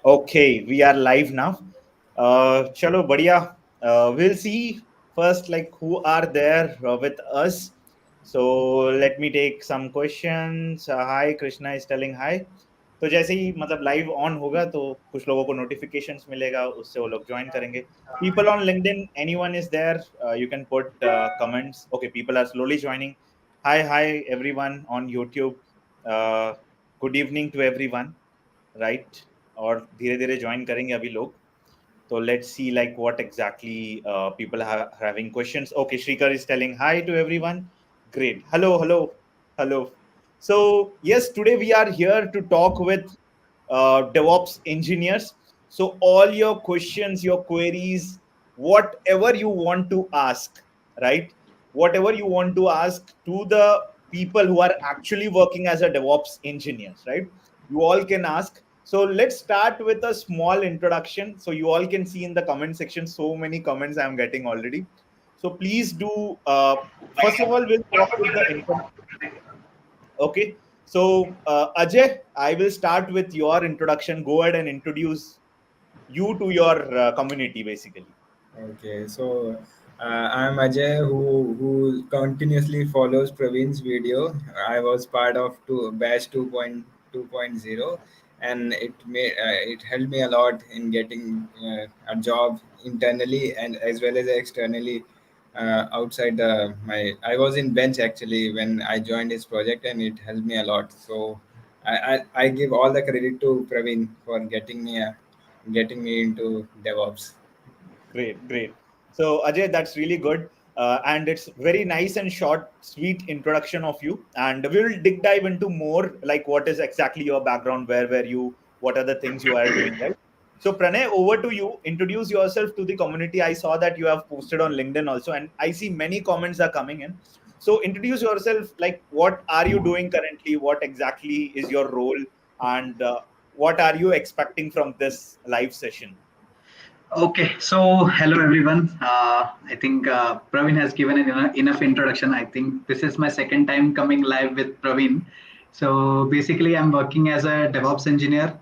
Okay, we are live now. Chalo, badhiya. We'll see first like who are there with us. So let me take some questions. Hi, Krishna is telling hi. तो जैसे ही मतलब live on होगा तो कुछ लोगों को notifications मिलेगा, उससे वो लोग ज्वाइन करेंगे. People on LinkedIn, anyone is there? You can put comments. Okay, people are slowly joining. Hi everyone on YouTube. Uh, Good evening to everyone. Right? और धीरे धीरे ज्वाइन करेंगे अभी लोग. So let's see like what exactly people are having questions. Okay, Shrikar is telling hi to everyone. Great. Hello. So yes, today we are here to talk with DevOps engineers. So all your questions, your queries, whatever you want to ask, right? Whatever you want to ask to the people who are actually working as a DevOps engineers, right? You all can ask. So let's start with a small introduction. So you all can see in the comment section so many comments I'm getting already. So please do. First of all, we'll talk with the intro. Okay. So Ajay, I will start with your introduction. Go ahead and introduce you to your community, basically. Okay, so I'm Ajay, who continuously follows Praveen's video. I was part of batch 2.2.0, and it helped me a lot in getting a job internally and as well as externally. Outside my I was in bench actually when I joined his project, and it helped me a lot. So I give all the credit to Praveen for getting me into DevOps. Great. So Ajay, that's really good. And it's very nice and short, sweet introduction of you. And we'll dig dive into more like what is exactly your background, where were you, what are the things you are doing, right? So Pranay, over to you. Introduce yourself to the community. I saw that you have posted on LinkedIn also, and I see many comments are coming in. So introduce yourself. Like, what are you doing currently? What exactly is your role, and what are you expecting from this live session? Okay, so hello everyone. I think Praveen has given enough introduction. I think this is my second time coming live with Praveen. So basically, I'm working as a DevOps engineer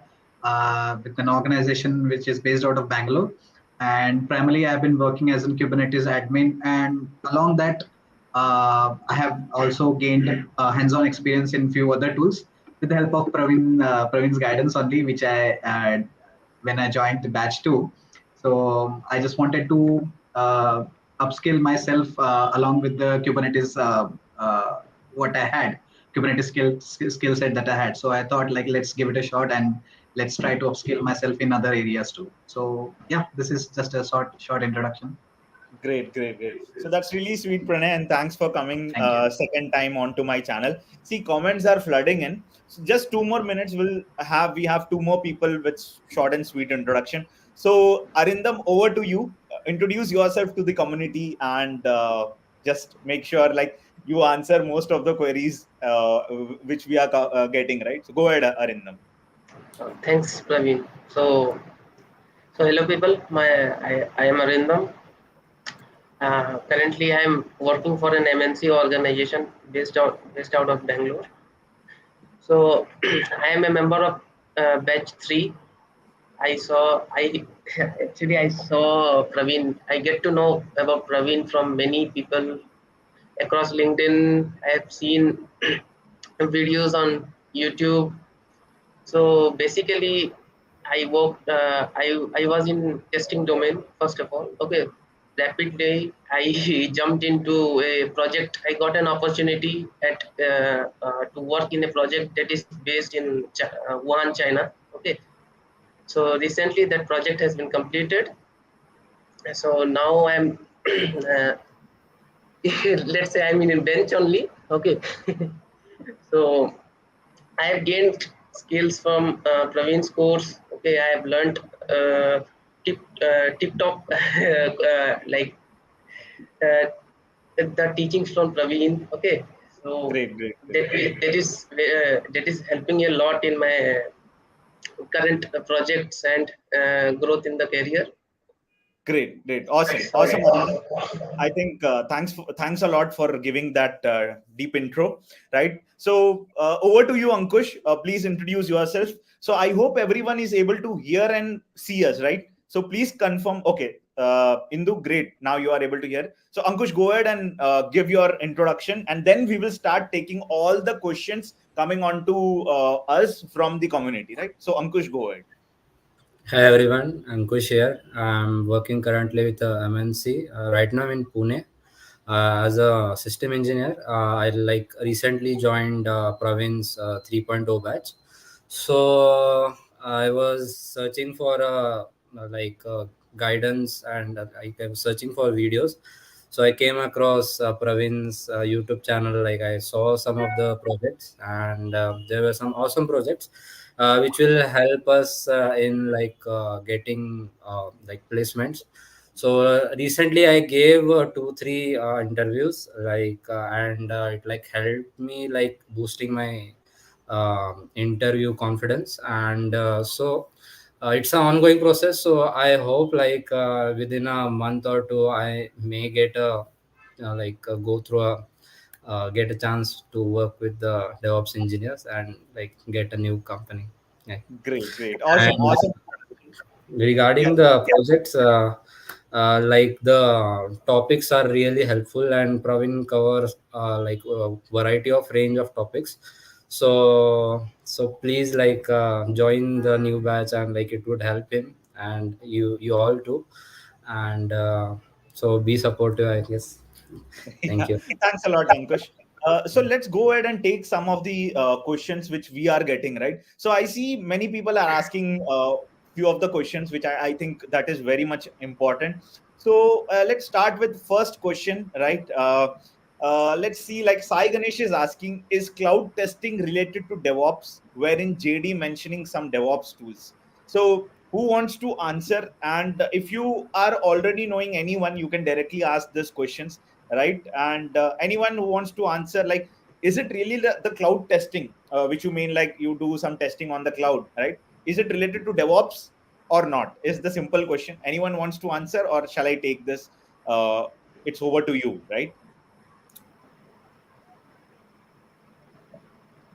with an organization which is based out of Bangalore. And primarily, I've been working as a Kubernetes admin. And along that, I have also gained hands-on experience in few other tools with the help of Praveen's guidance only, which I when I joined the batch 2. So I just wanted to upskill myself along with the Kubernetes what I had, Kubernetes skill set that I had. So I thought like let's give it a shot and let's try to upskill myself in other areas too. So yeah, this is just a short introduction. Great. So that's really sweet, Pranay, and thanks for coming Thank you. second time onto my channel. See, comments are flooding in. So just 2 more minutes. We have two more people with short and sweet introduction. So Arindam, over to you. Introduce yourself to the community and just make sure like you answer most of the queries which we are getting, right. So go ahead, Arindam. Thanks, Praveen. So hello people. I am Arindam. Currently, I am working for an MNC organization based out of Bangalore. So I am a member of batch 3. I actually I saw Praveen. I get to know about Praveen from many people across LinkedIn. I have seen videos on YouTube. So basically, I was in testing domain first of all. Okay, rapidly I jumped into a project. I got an opportunity to work in a project that is based in Wuhan, China. Okay, so recently that project has been completed. So now I'm let's say I'm in a bench only. Okay, so I have gained skills from Praveen's course. Okay, I have learned tip-top like the teachings from Praveen. Okay, so Great. that is helping me a lot in my current projects and growth in the career. Great, awesome. I think thanks a lot for giving that deep intro, right? So over to you, Ankush. Please introduce yourself. So I hope everyone is able to hear and see us, right? So please confirm. Okay, Indu, great. Now you are able to hear. So Ankush, go ahead and give your introduction, and then we will start taking all the questions coming on to us from the community, right? So Ankush, go ahead. Hi everyone, I'm Kush here. I'm working currently with MNC. Right now I'm in Pune as a system engineer. I recently joined Province 3.0 batch. So I was searching for guidance, and I was searching for videos. So I came across Pravin's YouTube channel. Like, I saw some of the projects, and there were some awesome projects which will help us in getting placements. So recently I gave 2-3 interviews, and it helped me boosting my interview confidence. And it's an ongoing process, so I hope within a month or two I may get go through a get a chance to work with the DevOps engineers and get a new company. Yeah. Great, And awesome. regarding Yeah. the projects, the topics are really helpful, and Praveen covers a variety of range of topics. So please join the new batch, and it would help him and you all too. And so be supportive, I guess. Thank Yeah, you. thanks a lot, Ankush. So let's go ahead and take some of the questions which we are getting, right? So I see many people are asking few of the questions, which I think that is very much important. So let's start with first question, right? Let's see, like Sai Ganesh is asking, is cloud testing related to DevOps, wherein JD mentioning some DevOps tools? So who wants to answer? And if you are already knowing anyone, you can directly ask these questions, right? And anyone who wants to answer, like, is it really the cloud testing, which you mean like you do some testing on the cloud, right? Is it related to DevOps or not? Is the simple question. Anyone wants to answer, or shall I take this? It's over to you, right?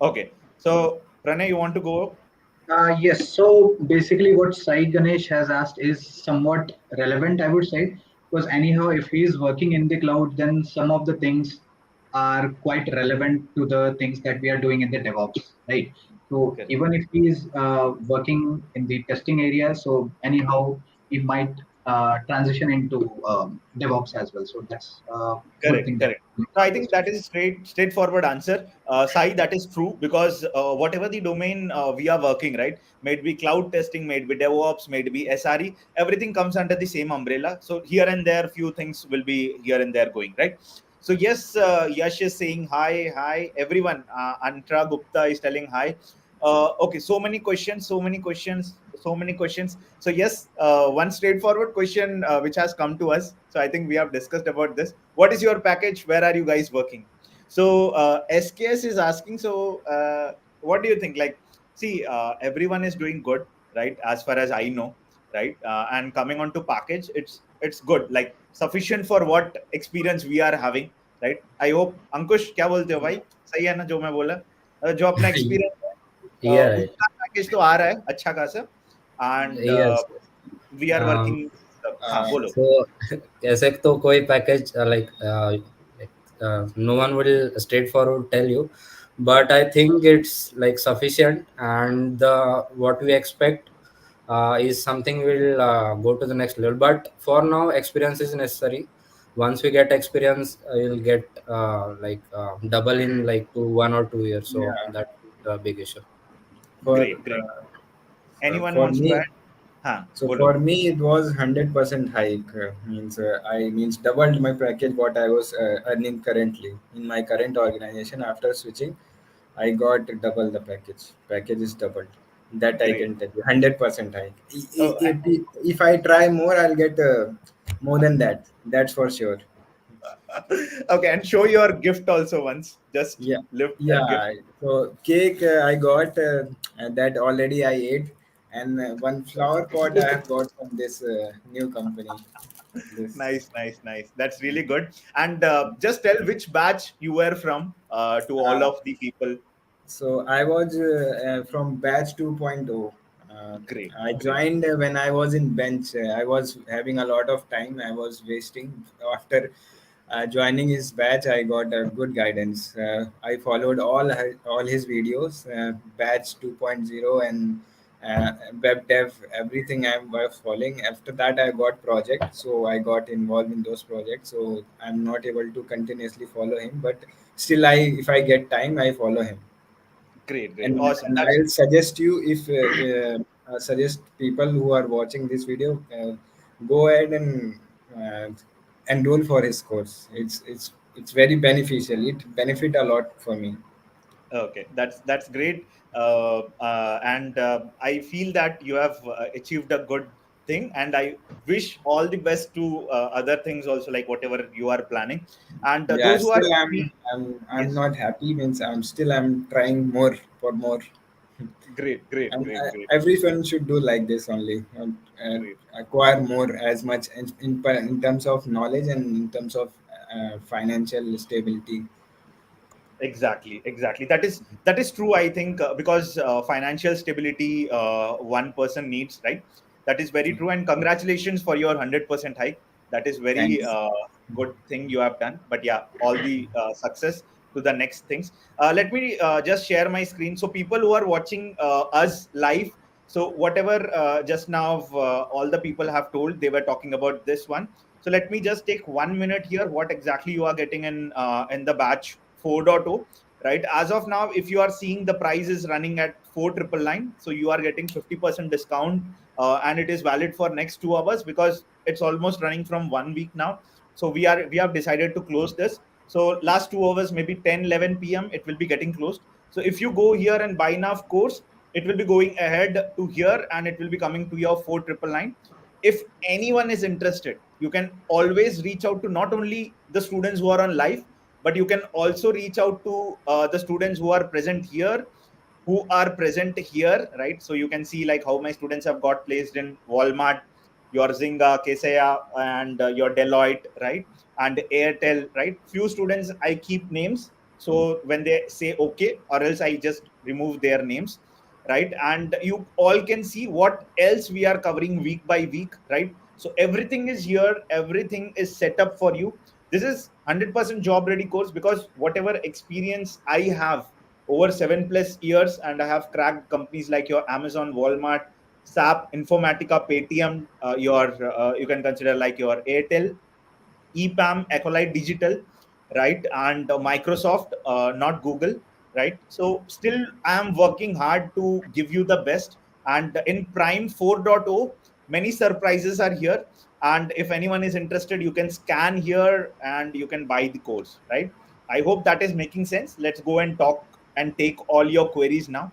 Okay. So Pranay, you want to go? Yes. So basically, what Sai Ganesh has asked is somewhat relevant, I would say, because anyhow, if he is working in the cloud, then some of the things are quite relevant to the things that we are doing in the DevOps, right? So Correct. even if he is working in the testing area, so anyhow, he might transition into DevOps as well. So that's a good thing that. Correct. So I think that is straightforward answer. Sai, that is true, because whatever the domain we are working, right? May it be cloud testing, may it be DevOps, may it be SRE, everything comes under the same umbrella. So here and there, few things will be here and there going, right? So yes, Yash is saying hi, everyone. Antra Gupta is telling hi. Okay, so many questions. So yes, one straightforward question which has come to us. So I think we have discussed about this. What is your package? Where are you guys working? So SKS is asking. So what do you think? Like, see, everyone is doing good, right? As far as I know, right? And coming on to package, it's good, like sufficient for what experience we are having, right? I hope Ankush, क्या बोलते हो भाई? सही है ना जो मैं बोला? जो अपना experience Yeah, right. उतना पैकेज तो आ रहा है अच्छा खासा, and Yes. We are Um, working. हाँ बोलो. so ऐसे तो कोई package no one will straightforward tell you, but I think it's sufficient, and the what we expect is something will go to the next level. But for now, experience is necessary. Once we get experience, you'll get double in to 1 or 2 years. So Yeah. that's a big issue. For Great. Anyone for wants to me, add? हाँ so बोलो. for me it was 100% hike. Means I means doubled my package what I was earning currently in my current organization. After switching, I got double the package. Package is doubled. That I Great. can tell you. 100% hike. Oh, If I try more, I'll get more than that. That's for sure. okay, and show your gift also once. Just Yeah, lift that gift. yeah. So cake I got that already I ate. and one flower pot I have got from this new company. This. Nice. That's really good. And just tell which batch you were from to all Uh, of the people. So I was from batch 2.0. Uh, Great, I great. joined when I was in bench. I was having a lot of time. I was wasting. After joining his batch, I got good guidance. I followed all his videos, batch 2.0 and web dev, everything I was following. After that, I got project, so I got involved in those projects. So I'm not able to continuously follow him, but still, if I get time, I follow him. Great. and, Awesome. and That's I'll suggest you, if suggest people who are watching this video, go ahead and uh, enroll for his course. It's very beneficial. It benefit a lot for me. okay. That's great. And I feel that you have achieved a good thing, and I wish all the best to other things also, like whatever you are planning. And Yeah, those who are still free, I'm yes, not happy. Means I'm trying more for more. And great, everyone should do like this only. great. Acquire more as much in terms of knowledge and in terms of financial stability. Exactly. That is true. I think because financial stability, one person needs, right? That is very true. And congratulations for your 100% hike. That is very Thanks. good thing you have done. But yeah, all the success to the next things. Let me just share my screen. So people who are watching us live. So whatever just now all the people have told, they were talking about this one. So let me just take 1 minute here. What exactly you are getting in the batch 4.0, right? As of now, if you are seeing the price is running at 4,999, so you are getting 50% discount, and it is valid for next 2 hours because it's almost running from 1 week now. So we have decided to close this. So last 2 hours, maybe 10 11 p.m. it will be getting closed. So if you go here and buy now course, it will be going ahead to here and it will be coming to your 4,999. If anyone is interested, you can always reach out to not only the students who are on live, but you can also reach out to the students who are present here, right? So you can see like how my students have got placed in Walmart, your Zynga, Kesaya, and your Deloitte, right? And Airtel, right? Few students I keep names, so when they say okay, or else I just remove their names, right? And you all can see what else we are covering week by week, right? So everything is here, everything is set up for you. This is 100% job ready course because whatever experience I have over 7+ years, and I have cracked companies like your Amazon, Walmart, SAP, Informatica, Paytm, you can consider like your Airtel, EPAM, Acolyte Digital, right? And Microsoft, not Google, right? So still I am working hard to give you the best. And in Prime 4.0, many surprises are here. And if anyone is interested, you can scan here and you can buy the course, right? I hope that is making sense. Let's go and talk and take all your queries now,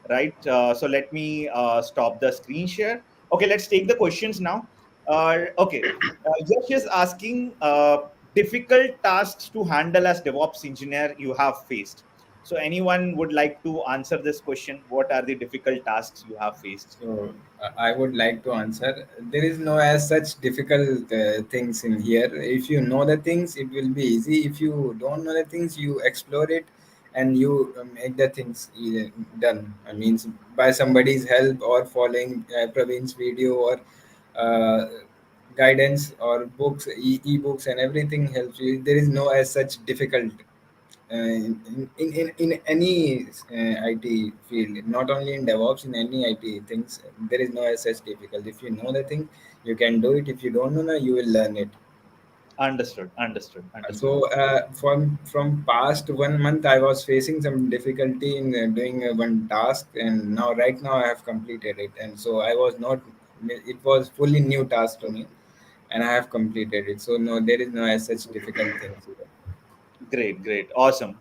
right? So let me stop the screen share. Okay, let's take the questions now. Okay, Yash is asking difficult tasks to handle as DevOps engineer you have faced. So anyone would like to answer this question? What are the difficult tasks you have faced? So I would like to answer. There is no as such difficult things in here. If you know the things, it will be easy. If you don't know the things, you explore it, and you make the things done. I mean, by somebody's help or following Praveen's video or uh, guidance or books, e-books, and everything helps you. There is no as such difficult in any IT field, not only in DevOps, in any IT things, there is no as such difficult. If you know the thing, you can do it. If you don't know, you will learn it. Understood. So from past 1 month, I was facing some difficulty in doing one task, and now right now I have completed it. And so I was not. It was fully new task to me, and I have completed it. So no, there is no as such difficult things. Great. Awesome.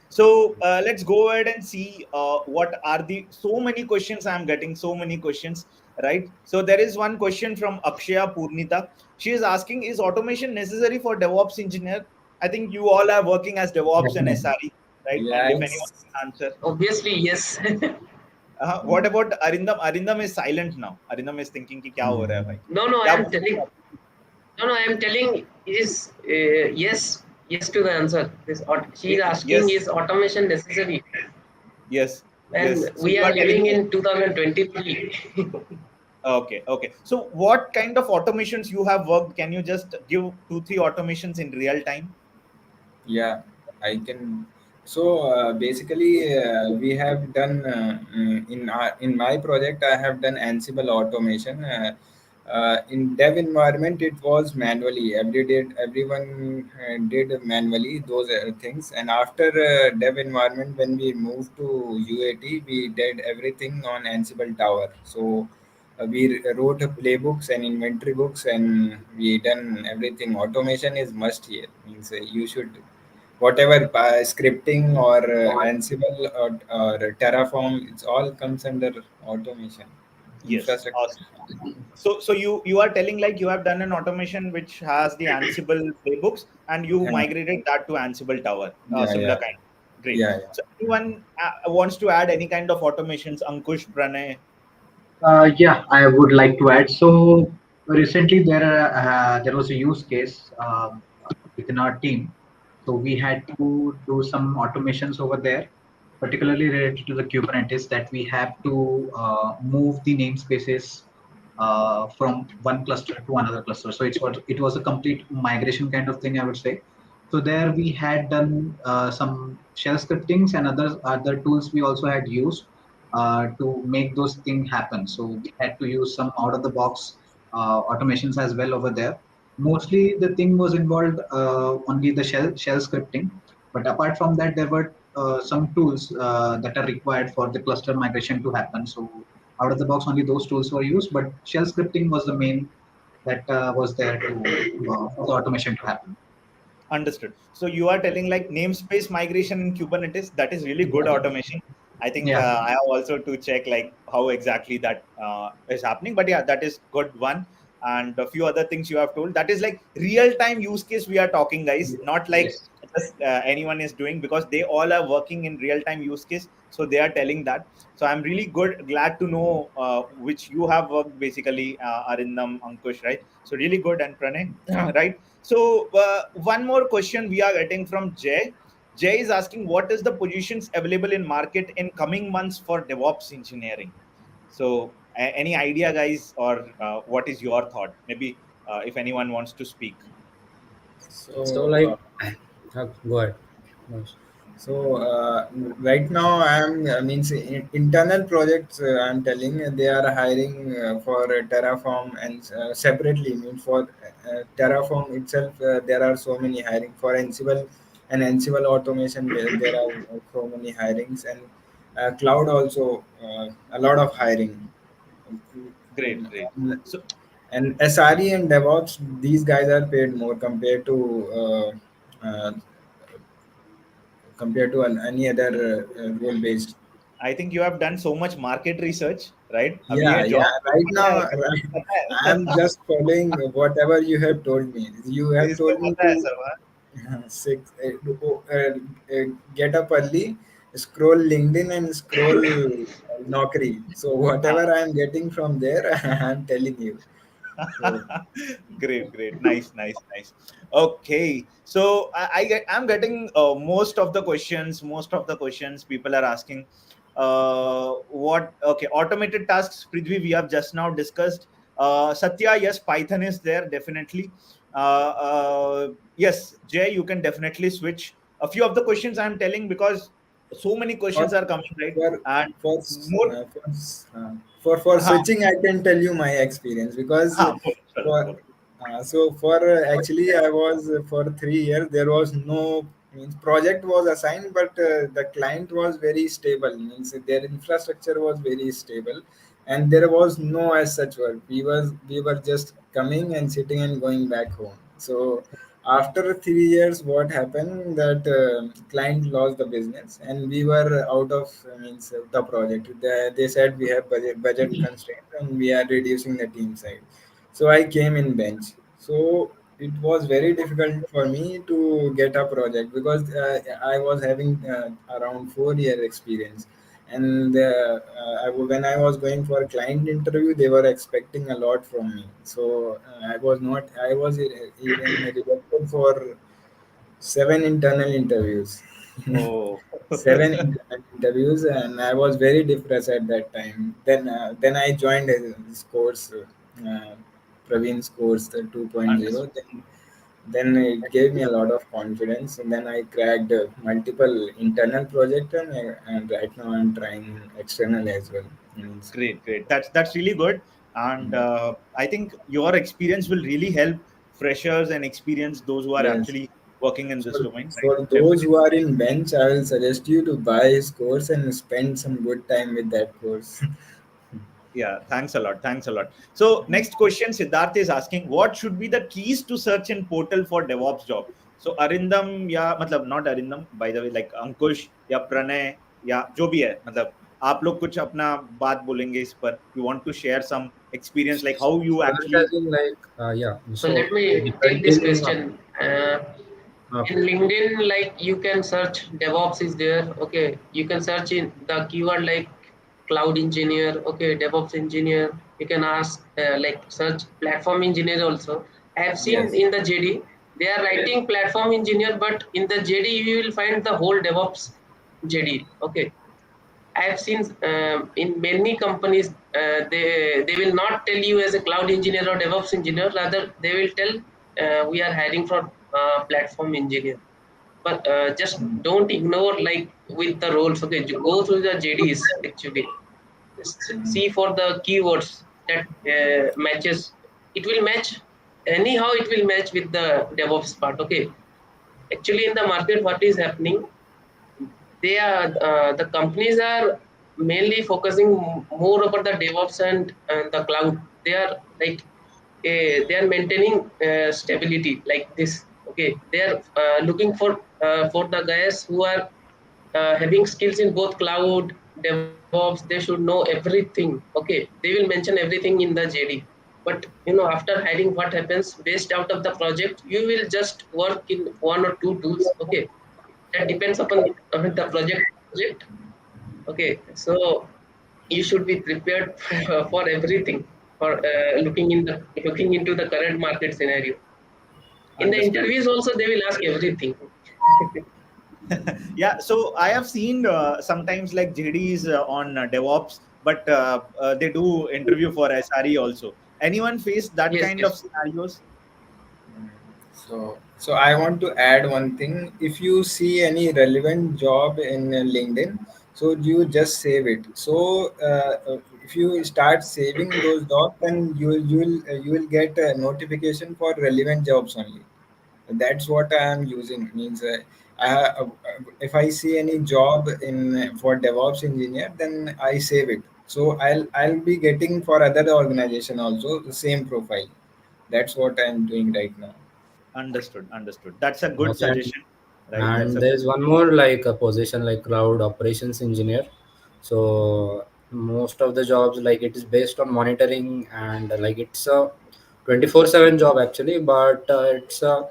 So let's go ahead and see what are the so many questions I'm getting. So many questions, right? So there is one question from Akshaya Purnita. She is asking, is automation necessary for DevOps engineer? I think you all are working as DevOps and Definitely. SRE, right? And Yeah, if anyone it's can answer, Obviously, yes. What about Arindam? Arindam is silent now. Arindam is thinking कि क्या हो रहा है भाई? No, no, I क्या am बोल telling. रहे हो? No, no, I am telling is yes, yes to the answer. She is asking, Yes, is automation necessary? yes, And yes. So we you are are telling living me. in 2023. Okay, okay. So what kind of automations you have worked? Can you just give 2, 3 automations in real time? Yeah, I can. So basically, we have done in my project. I have done Ansible automation. In dev environment, it was manually. Everyone did manually those things. And after dev environment, when we moved to UAT, we did everything on Ansible Tower. So we wrote playbooks and inventory books, and we done everything. Automation is must here. Means you should whatever scripting or Ansible or Terraform, it's all comes under automation Yes, infrastructure. awesome. So you are telling like you have done an automation which has the Ansible playbooks and you Yeah, migrated that to Ansible Tower, yeah, similar yeah, kind. Great. yeah, yeah. So anyone wants to add any kind of automations? Ankush, Pranay. Yeah, I would like to add. So recently there was a use case within our team. So we had to do some automations over there, particularly related to the Kubernetes, that we have to move the namespaces from one cluster to another cluster. So it was a complete migration kind of thing, I would say. So there we had done some shell scriptings and other tools we also had used to make those things happen. So we had to use some out of the box automations as well over there. Mostly the thing was involved only the shell scripting, but apart from that, there were some tools that are required for the cluster migration to happen. So out of the box, only those tools were used, but shell scripting was the main that was there to for the automation to happen. Understood. So you are telling like namespace migration in Kubernetes. That is really good Yeah, automation. I think yeah, I have also to check like how exactly that is happening. But yeah, that is good one. And a few other things you have told. That is like real time use case we are talking, guys. Not like yes. just anyone is doing because they all are working in real time use case. So they are telling that. So I'm really glad to know which you have worked basically, Arindam, Ankush, right? So really good and Pranay, right? So one more question we are getting from Jay. Jay is asking what is the positions available in market in coming months for DevOps engineering. So any idea, guys, or what is your thought? Maybe if anyone wants to speak. So So like, go ahead. Yes. So right now I'm means internal projects I'm telling they are hiring for Terraform and separately mean for Terraform itself there are so many hiring for Ansible and Ansible automation there are so many hirings and cloud also a lot of hiring. Great, great. And So SRE and DevOps these guys are paid more compared to any other role based. I think you have done so much market research, right? अभी Yeah, ये yeah. job Right पता है now, सब पता I'm है just following whatever you have told me. You have इसको told me पता है to सब हाँ? six, get up early, scroll LinkedIn and scroll Naukri. So whatever I am getting from there, I'm telling you. So Great, great, nice, nice, nice. Okay, so I'm getting most of the questions people are asking. What? Okay, automated tasks. Prithvi, we have just now discussed. Satya, yes, Python is there definitely. Yes, Jay, you can definitely switch. A few of the questions I'm telling because so many for questions are coming, right? for And for more. uh, for, for switching, I can tell you my experience because for actually I was for 3 years there was no means project was assigned but the client was very stable means their infrastructure was very stable and there was no as such work we were just coming and sitting and going back home. So after 3 years what happened that client lost the business and we were out of means the project they said we have budget constraints and we are reducing the team size. So I came in bench. So it was very difficult for me to get a project because I was having around 4 year experience And when I was going for a client interview, they were expecting a lot from me. So I was even rejected for 7 internal interviews. Oh. Seven internal interviews, and I was very depressed at that time. Then I joined this course, Praveen's course, the 2.0. Understood. Then it gave me a lot of confidence, and then I cracked multiple internal projects, and right now I'm trying external as well. Means, Great, great. That's really good. And I think your experience will really help freshers and experience those who are yes. actually working in this So domain, right? for those Definitely. who are in bench, I will suggest you to buy his course and spend some good time with that course. Yeah, thanks a lot. Thanks a lot. So next question, Siddharth is asking, what should be the keys to search in portal for DevOps job? So Arindam, या मतलब not Arindam, by the way, like Ankush या प्रणय या जो भी है, मतलब आप लोग कुछ अपना बात बोलेंगे इस पर. You want to share some experience, like how you Search actually. as in like yeah. So let So me take this depending. question. In Okay. LinkedIn, like you can search DevOps is there. Okay, you can search in the keyword like cloud engineer. Okay, DevOps engineer. You can ask like search platform engineer also. I have seen Yes. in the JD they are writing platform engineer, but in the JD you will find the whole DevOps JD. Okay, I have seen in many companies they will not tell you as a cloud engineer or DevOps engineer. Rather, they will tell we are hiring for platform engineer. But just don't ignore like with the roles. Okay, go through the JDs actually. Just see for the keywords that matches. It will match anyhow. It will match with the DevOps part. Okay. Actually, in the market, what is happening? They are the companies are mainly focusing more over the DevOps and the cloud. They are like they are maintaining stability like this. Okay, they are looking for the guys who are having skills in both cloud DevOps. They should know everything. Okay, they will mention everything in the JD. But after hiring, what happens? Based out of the project, you will just work in one or two tools. Okay, that depends upon the project. Okay, so you should be prepared for everything for looking into the current market scenario. In the Understood. interviews also they will ask everything. Yeah, so I have seen sometimes like JDs on DevOps, but they do interview for SRE also. Anyone face that Yes, kind of yes. scenarios? So I want to add one thing. If you see any relevant job in LinkedIn, so you just save it. So if you start saving those jobs, then you will get a notification for relevant jobs only. That's what I am using. Means if I see any job in for DevOps engineer, then I save it. So I'll be getting for other organization also the same profile. That's what I'm doing right now. Understood, understood. That's a good Okay. suggestion, right? That's And a there's one more like a position like cloud operations engineer. So most of the jobs like it is based on monitoring and like it's a 24/7 job actually, but it's a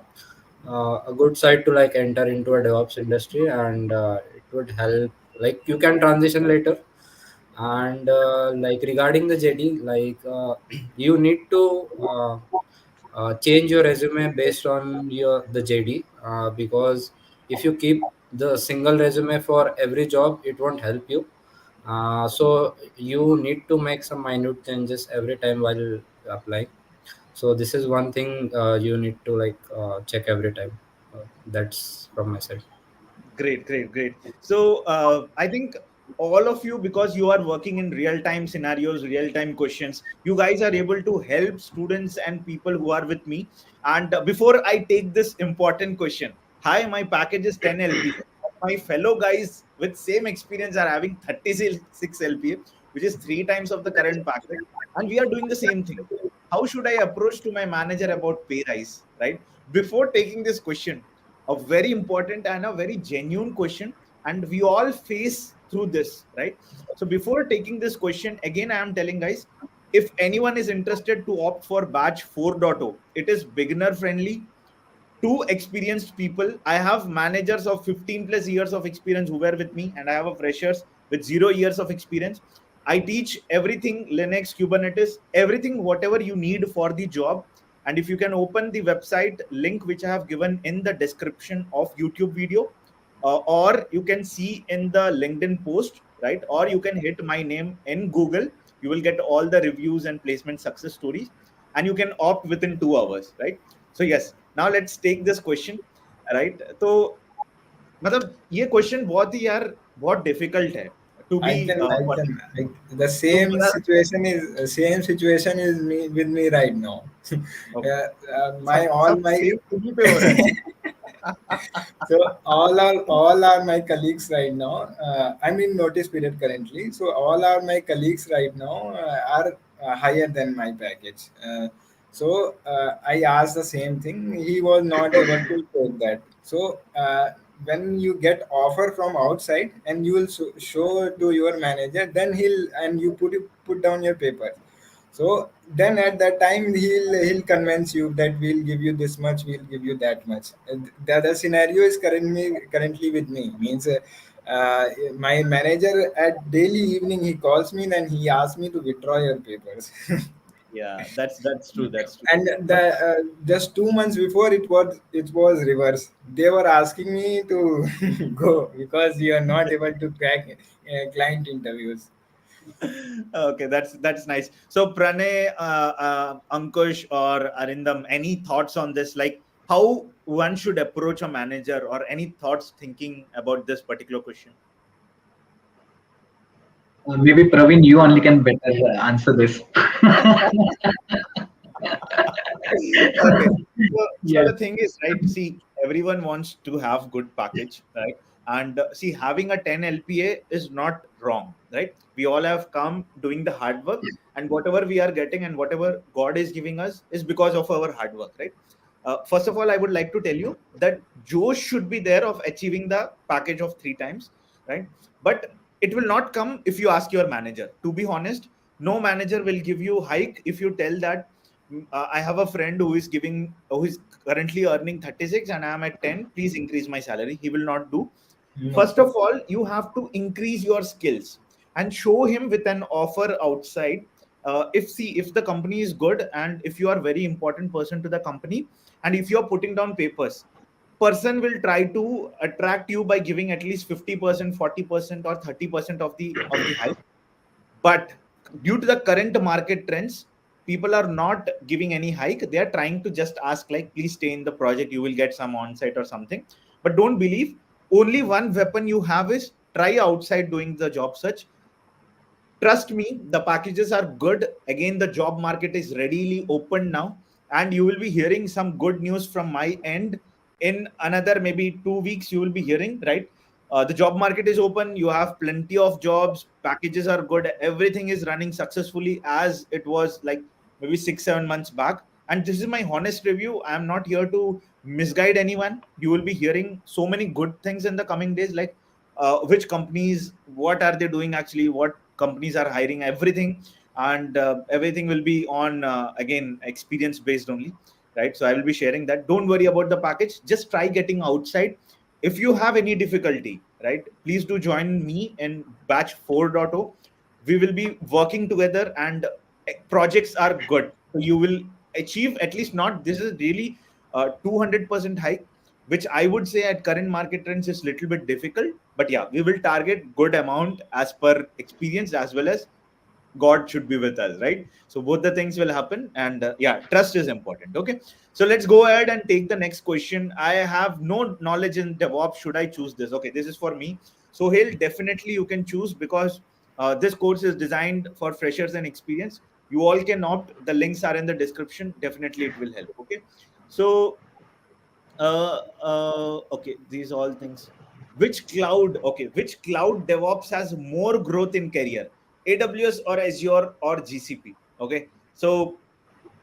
good side to like enter into a DevOps industry, and it would help like you can transition later. And like regarding the JD, like you need to change your resume based on your the JD, because if you keep the single resume for every job, it won't help you. So you need to make some minute changes every time while applying. So this is one thing you need to like check every time. That's from my side. great, great, great. So I think all of you, because you are working in real time scenarios, real time questions, you guys are able to help students and people who are with me. And before I take this important question, hi, my package is 10 LPA. My fellow guys with same experience are having 36 LPA, which is three times of the current package, and we are doing the same thing. How should I approach to my manager about pay rise, right? Before taking this question, a very important and a very genuine question, and we all face through this, right? So before taking this question again, I am telling guys, if anyone is interested to opt for batch 4.0, it is beginner friendly, two experienced people. I have managers of 15 plus years of experience who were with me, and I have a freshers with 0 years of experience. I teach everything Linux, Kubernetes, everything, whatever you need for the job. And if you can open the website link, which I have given in the description of YouTube video, or you can see in the LinkedIn post, right? Or you can hit my name in Google. You will get all the reviews and placement success stories, and you can opt within 2 hours, right? So yes, now let's take this question, right? So मतलब ये question बहुत ही यार बहुत difficult है to be The same situation is me with me right now. My all सब my same TV पे हो रहा है. so all are my colleagues right now. I'm in notice period currently, so all are my colleagues right now are higher than my package. I asked the same thing. He was not able to take that. So when you get offer from outside and you will show to your manager, then you put down your papers. So then at that time he'll convince you that we'll give you this much, we'll give you that much. The other scenario is currently with me. Means my manager at daily evening he calls me and he asks me to withdraw your papers. Yeah, that's true. That's true. And just 2 months before it was reverse. They were asking me to go because you are not able to crack client interviews. Okay, that's nice. So Pranay, Ankush, or Arindam, any thoughts on this? Like how one should approach a manager, or any thoughts thinking about this particular question? Maybe Praveen, you only can better answer this. Okay. So Yes. the thing is, right? See, everyone wants to have good package, right? And see, having a 10 LPA is not wrong, right? We all have come doing the hard work, and whatever we are getting and whatever God is giving us is because of our hard work, right? First of all, I would like to tell you that Josh should be there of achieving the package of 3 times, right? But it will not come if you ask your manager. To be honest, no manager will give you hike if you tell that I have a friend who is currently earning 36 and I am at 10. Please increase my salary. He will not do. No. First of all, you have to increase your skills and show him with an offer outside. If the company is good and if you are very important person to the company and if you are putting down papers, person will try to attract you by giving at least 50%, 40%, or 30% of the hike. But due to the current market trends, people are not giving any hike. They are trying to just ask, like, please stay in the project, you will get some on-site or something. But don't believe, only one weapon you have is try outside doing the job search. Trust me, the packages are good. Again, the job market is readily open now, and you will be hearing some good news from my end. In another maybe 2 weeks, you will be hearing, right? The job market is open. You have plenty of jobs. Packages are good. Everything is running successfully as it was like maybe 6, 7 months back. And this is my honest review. I am not here to misguide anyone. You will be hearing so many good things in the coming days, like which companies, what are they doing actually, what companies are hiring, everything. And everything will be on again experience based only, right? So I will be sharing that. Don't worry about the package, just try getting outside. If you have any difficulty, right, please do join me in batch 4.0. We will be working together, and projects are good, so you will achieve at least, not this is really 200% hike, which I would say at current market trends is little bit difficult. But yeah, we will target good amount as per experience, as well as God should be with us, right? So both the things will happen, and yeah, trust is important. Okay, so let's go ahead and take the next question. I have no knowledge in DevOps. Should I choose this? Okay, this is for me. So Hale, definitely you can choose, because this course is designed for freshers and experience. You all can opt. The links are in the description. Definitely, it will help. Okay, so okay, these all things. Which cloud DevOps has more growth in career? AWS or Azure or GCP? Okay, so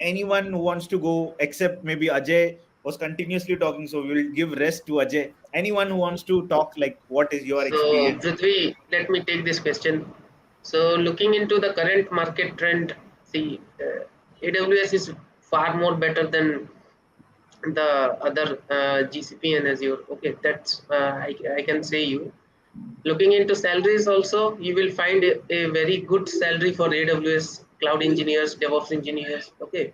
anyone who wants to go, except maybe Ajay was continuously talking, so we will give rest to Ajay. Anyone who wants to talk, like, what is your So, experience? Prithvi, let me take this question. So, looking into the current market trend, see, AWS is far more better than the other GCP and Azure. Okay, that's I can say you. looking into salaries also, you will find a very good salary for AWS cloud engineers, DevOps engineers. Okay,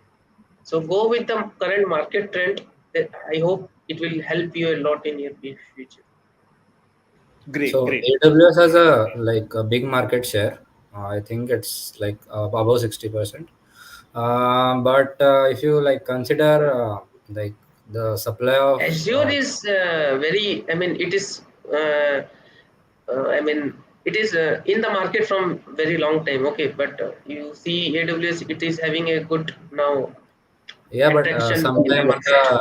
so go with the current market trend. I hope it will help you a lot in your future. Great, So great. AWS has a big market share. I think it's like above 60%. But if you like consider like the supply of Azure is very. I mean, it is. I mean, it is in the market from very long time. Okay, but you see, AWS it is having a good now yeah, but attraction in the sometimes market.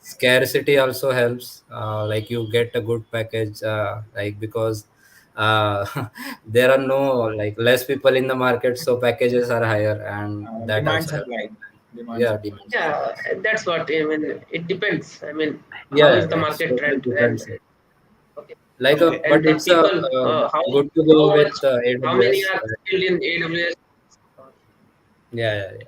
scarcity also helps. Like you get a good package, like because uh, there are no like less people in the market, so packages are higher, and that Demand also helps. supply. Demand Yeah, supply. demand supply. Yeah, that's what I mean. It depends. I mean, how Yeah, is the it's market totally trend and depends. okay, Like Okay. but and the it's people good to how go much with how many AWS. are skilled in AWS. Yeah, yeah, yeah.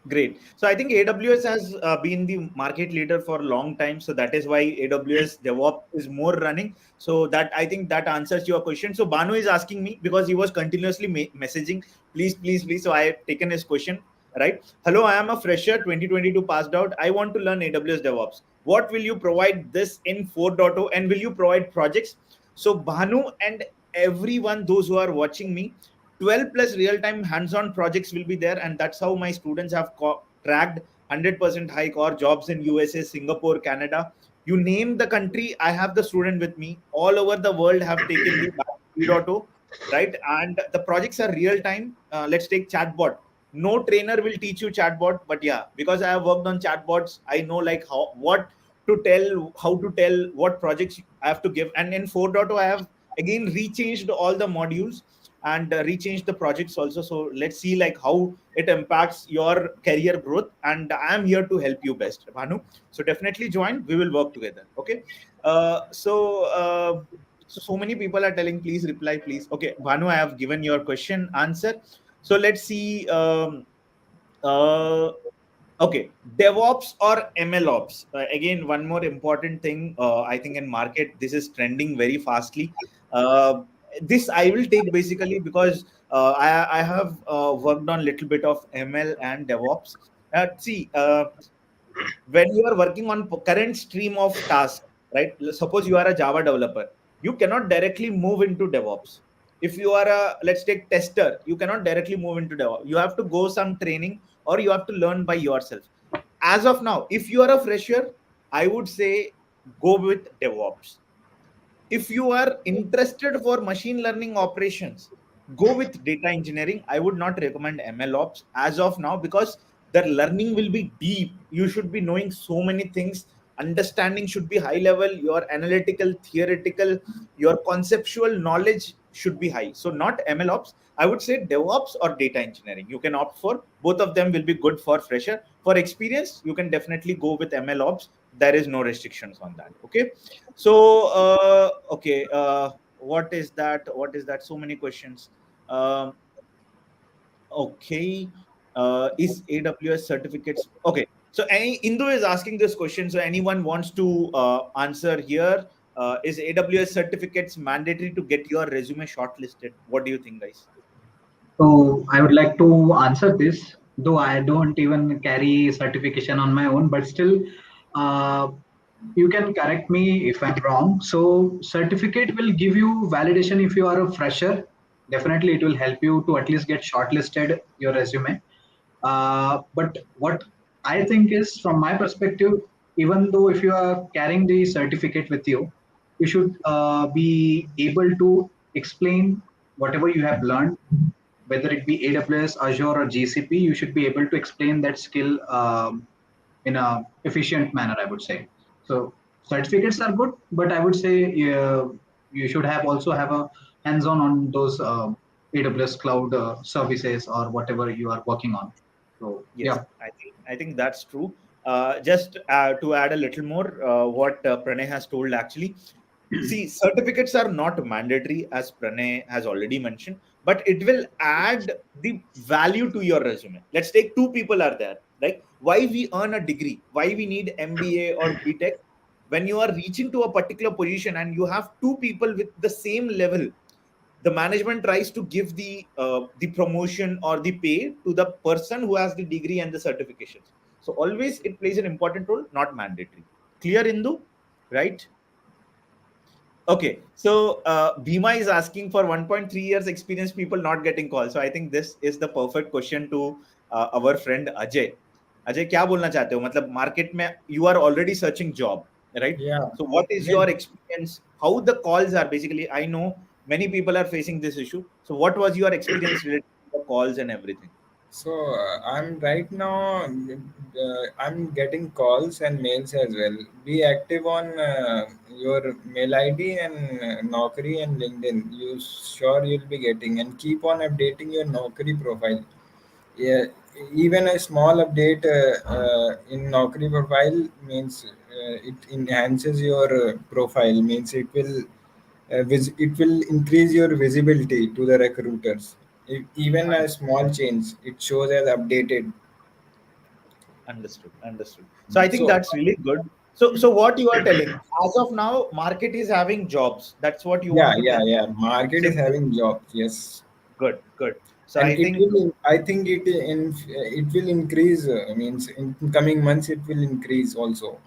Great. So I think AWS has been the market leader for a long time. So that is why AWS DevOps is more running. So that I think that answers your question. So Banu is asking me because he was continuously messaging, please, please, please. So I have taken his question. Right. Hello, I am a fresher, 2022 passed out. I want to learn AWS DevOps. What will you provide this in 4.0 and will you provide projects? So Banu and everyone, those who are watching me, 12 plus real-time hands-on projects will be there, and that's how my students have tracked 100% hike or jobs in USA, Singapore, Canada. You name the country, I have the student with me. All over the world have taken the 3.0, right? And the projects are real-time. Let's take chatbot. No trainer will teach you chatbot, but yeah, because I have worked on chatbots, I know like how to tell what projects I have to give. And in 4.0 I have again rechanged all the modules and rechange the projects also. So let's see like how it impacts your career growth, and I am here to help you best, Bhanu. So definitely join, we will work together. Okay. So many people are telling please reply, please. Okay, Bhanu, I have given your question answer. So let's see. Uh, Okay, DevOps or MLOps. Again, one more important thing. I think in market this is trending very fastly. Uh, this I will take basically because I have worked on little bit of ML and DevOps. See, when you are working on current stream of tasks, right? Suppose you are a Java developer, you cannot directly move into DevOps. If you are a, let's take tester, you cannot directly move into DevOps. You have to go some training or you have to learn by yourself. As of now, if you are a fresher, I would say go with DevOps. If you are interested for machine learning operations, go with data engineering. I would not recommend ML ops as of now because the learning will be deep. You should be knowing so many things. Understanding should be high level. Your analytical, theoretical, your conceptual knowledge should be high. So not ML ops. I would say DevOps or data engineering. You can opt for both of them. Will be good for fresher. For experience, you can definitely go with ML ops. There is no restrictions on that. Okay. So okay, what is that? What is that? So many questions. Um, okay, is AWS certificates okay? So any Indo is asking this question. So anyone wants to answer here? Is AWS certificates mandatory to get your resume shortlisted? What do you think, guys? So I would like to answer this, though I don't even carry certification on my own, but still, uh, you can correct me if I'm wrong. So certificate will give you validation if you are a fresher. Definitely, it will help you to at least get shortlisted your resume. But what I think is, from my perspective, even though if you are carrying the certificate with you, you should be able to explain whatever you have learned, whether it be AWS, Azure, or GCP. You should be able to explain that skill in a efficient manner, I would say. So certificates are good, but I would say you should have also have a hands-on on those AWS cloud services or whatever you are working on. So Yes, yeah. I think that's true. Just to add a little more, what Pranay has told actually. See, certificates are not mandatory, as Pranay has already mentioned, but it will add the value to your resume. Let's take two people are there, right? Why we earn a degree? Why we need MBA or BTech? when you are reaching to a particular position and you have two people with the same level, the management tries to give the promotion or the pay to the person who has the degree and the certifications. So always it plays an important role, not mandatory. Clear, Indu? Right? Okay, so Bhima is asking for 1.3 years experience people not getting calls. So I think this is the perfect question to our friend Ajay. Ajay, क्या बोलना चाहते हो? मतलब market में you are already searching job, right? Yeah. So what is your experience? How the calls are basically? I know many people are facing this issue. So what was your experience related to the calls and everything? So I'm right now. I'm getting calls and mails as well. Be active on your mail ID and Naukri and LinkedIn. You sure you'll be getting, and keep on updating your Naukri profile. Yeah, even a small update in Naukri profile means it enhances your profile. Means it will increase your visibility to the recruiters. Even a small change, it shows as updated. Understood. Understood. So I think So that's really good. So what you are telling, as of now, market is having jobs. That's what you yeah, want to yeah, tell. yeah. Market is Simple. having jobs. Yes, Good. Good. So and I it think will. I think it will increase. Means in coming months it will increase also.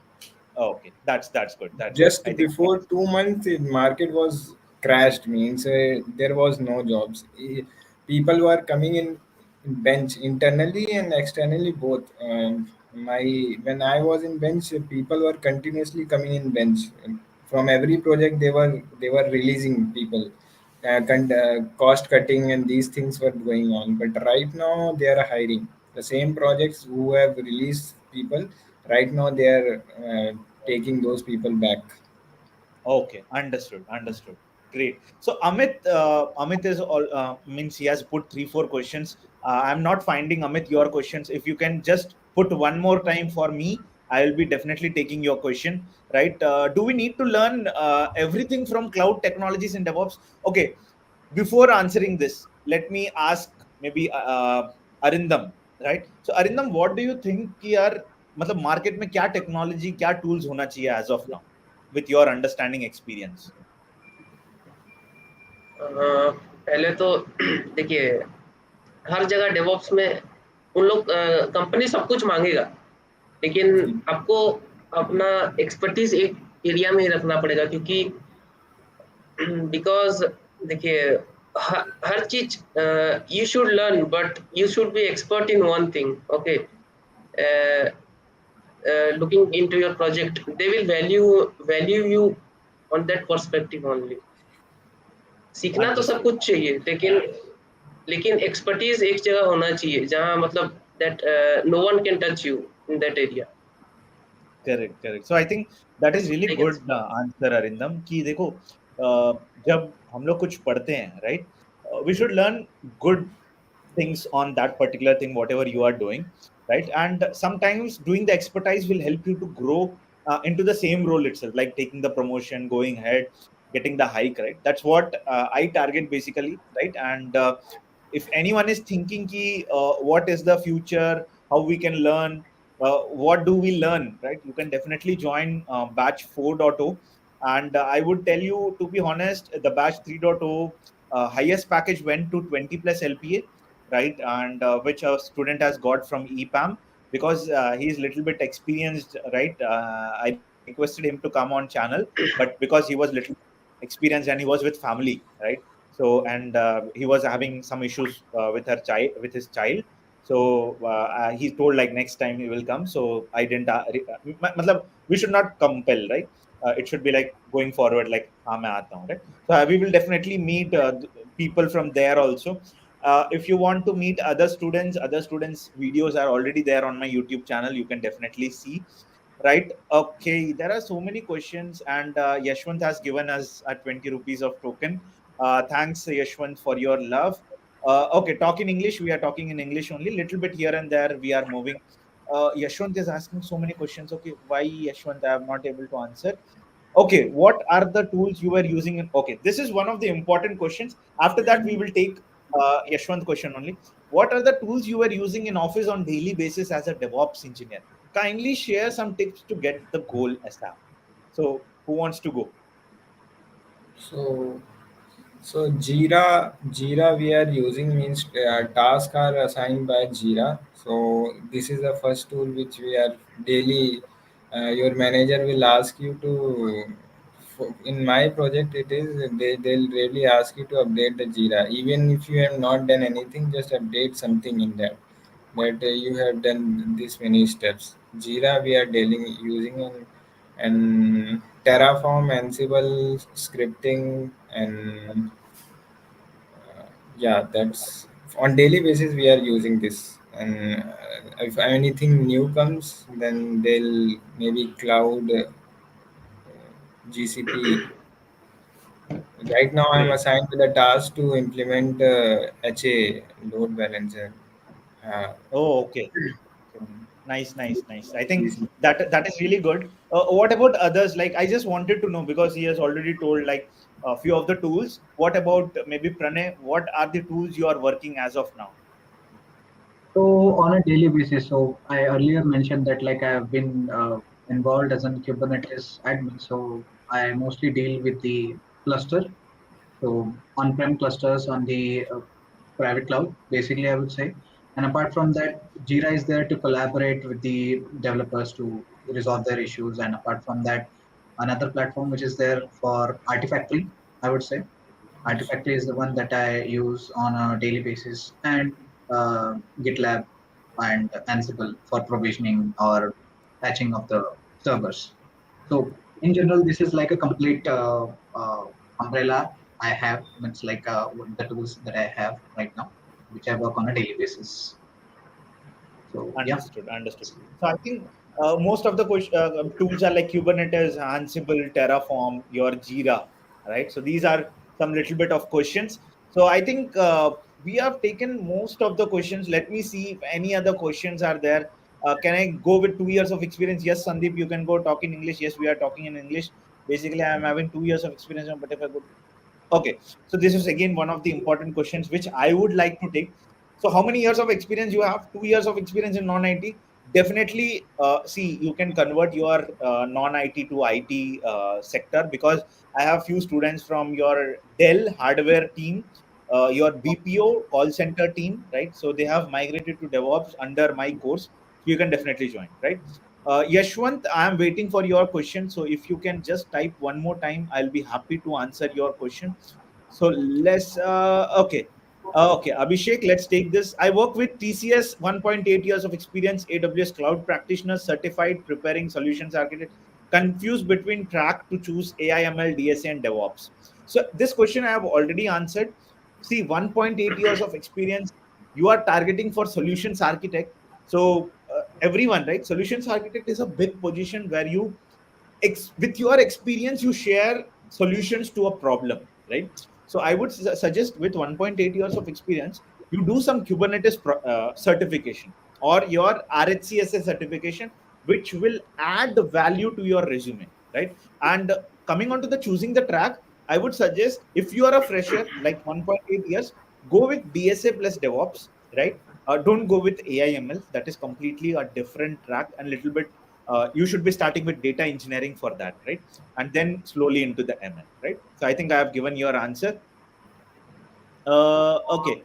okay. That's good. That's good. Just I think before 2 months the market was crashed, means there was no jobs. People were coming in bench internally and externally both. My When I was in bench, people were continuously coming in bench. From every project they were releasing people. Cost cutting and these things were going on, but right now they are hiring the same projects who have released people. Right now they are taking those people back. okay. Understood. Understood. Great. So Amit is all means he has put 3 4 questions. I'm not finding Amit your questions. If you can just put one more time for me, I will be definitely taking your question. Right? Do we need to learn everything from cloud technologies in DevOps? Okay. Before answering this, let me ask maybe Arindam, right? So Arindam, what do you think कि यार मतलब market में क्या technology क्या tools होना चाहिए as of now with your understanding experience? पहले तो देखिए, हर जगह डेवॉप्स में उन लोग कंपनी सब कुछ मांगेगा, लेकिन आपको अपना एक्सपर्टीज एक एरिया में ही रखना पड़ेगा, क्योंकि बिकॉज देखिए हर चीज you should learn, but you should be expert in one thing. Okay, looking into your project, they will value you on that perspective only. सीखना तो सब Understood. कुछ चाहिए, लेकिन एक्सपर्टीज एक जगह होना चाहिए जहां मतलब that no one can touch you in that area. Correct, correct. So I think that is really I can good say. answer, Arindam. कि देखो जब हम लोग कुछ पढ़ते हैं, right? We should learn good things on that particular thing, whatever you are doing, right? And sometimes doing the expertise will help you to grow into the same role itself, like taking the promotion, going ahead, getting the hike, right? That's what I target basically, right? And if anyone is thinking ki, what is the future, how we can learn, what do we learn, right? You can definitely join batch 4.0. And I would tell you, to be honest, the batch 3.0 highest package went to 20 plus LPA, right? And which a student has got from EPAM because he's little bit experienced, right? I requested him to come on channel, but because he was little experienced and he was with family, right? So and he was having some issues with his child. So he told like next time he will come. So I didn't. Matlab, we should not compel, right? It should be like going forward, like हाँ मैं आता हूँ, right? So we will definitely meet people from there also. If you want to meet other students videos are already there on my YouTube channel. You can definitely see, right? Okay, there are so many questions, and Yashwant has given us a 20 rupees of token. Thanks, Yashwant, for your love. Okay, talk in English. We are talking in English only. Little bit here and there. We are moving. Yashwant is asking so many questions. Okay, why Yashwant? I am not able to answer. Okay, what are the tools you were using? Okay, this is one of the important questions. After that, we will take Yashwant question only. What are the tools you were using in office on daily basis as a DevOps engineer? Kindly share some tips to get the goal established. So who wants to go? So, so Jira we are using means tasks are assigned by Jira. So this is the first tool which we are daily. Your manager will ask you to. In my project, it is they'll really ask you to update the Jira. Even if you have not done anything, just update something in that you have done this many steps. Jira we are daily using and Terraform, Ansible scripting, and yeah, that's on daily basis we are using this. And if anything new comes, then they'll maybe cloud GCP. Right now, I'm Great. assigned to the task to implement HA load balancer. Uh, Oh, okay. Nice, nice, nice. I think GCP. that is really good. What about others? Like, I just wanted to know because he has already told like a few of the tools. What about maybe Pranay? What are the tools you are working as of now? So on a daily basis, so I earlier mentioned that like I have been involved as a Kubernetes admin. So I mostly deal with the cluster. So on-prem clusters on the private cloud, basically I would say. And apart from that, Jira is there to collaborate with the developers to resolve their issues. And apart from that, another platform which is there for Artifactory, I would say. Artifactory is the one that I use on a daily basis, and GitLab and Ansible for provisioning or patching of the servers. So in general, this is like a complete umbrella I have. It's like the tools that I have right now, which I work on a daily basis. So yeah. Understood, understood. So I think most of the tools are like Kubernetes, Ansible, Terraform, your Jira, right? So these are some little bit of questions. So I think we have taken most of the questions. Let me see if any other questions are there. Can I go with 2 years of experience? Yes, Sandeep, you can go talk in English. Yes, we are talking in English. Basically, I am having 2 years of experience, but if I go Okay, so this is again one of the important questions which I would like to take. So, how many years of experience you have? 2 years of experience in non-IT. Definitely, see, you can convert your non-IT to IT sector because I have few students from your Dell hardware team, your BPO call center team, right? So they have migrated to DevOps under my course. You can definitely join, right? Yashwant, I am waiting for your question. So if you can just type one more time, I'll be happy to answer your question. So let's, okay. Okay, Abhishek, let's take this. I work with TCS, 1.8 years of experience, AWS cloud practitioner, certified, preparing solutions architect, confused between track to choose AI, ML, DSA, and DevOps. So this question I have already answered. See, 1.8 years of experience, you are targeting for solutions architect. So everyone, right? Solutions architect is a big position where you with your experience you share solutions to a problem, right? So I would suggest with 1.8 years of experience you do some Kubernetes certification or your RHCSA certification, which will add the value to your resume, right? And coming on to the choosing the track, I would suggest if you are a fresher like 1.8 years, go with DSA plus DevOps, right? Don't go with AIML. That is completely a different track and little bit you should be starting with data engineering for that, right? And then slowly into the ML, right? So I think I have given your answer. Okay.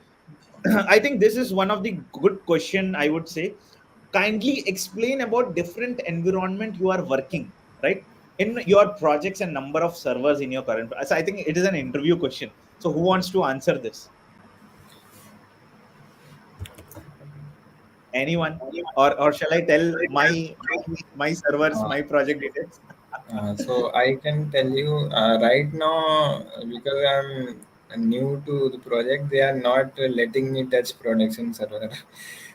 I think this is one of the good question, I would say. Kindly explain about different environment you are working, right? In your projects and number of servers in your current. So I think it is an interview question. So who wants to answer this? Anyone? Or shall I tell my servers, Uh, my project details? so I can tell you right now because I'm new to the project, they are not letting me touch production server.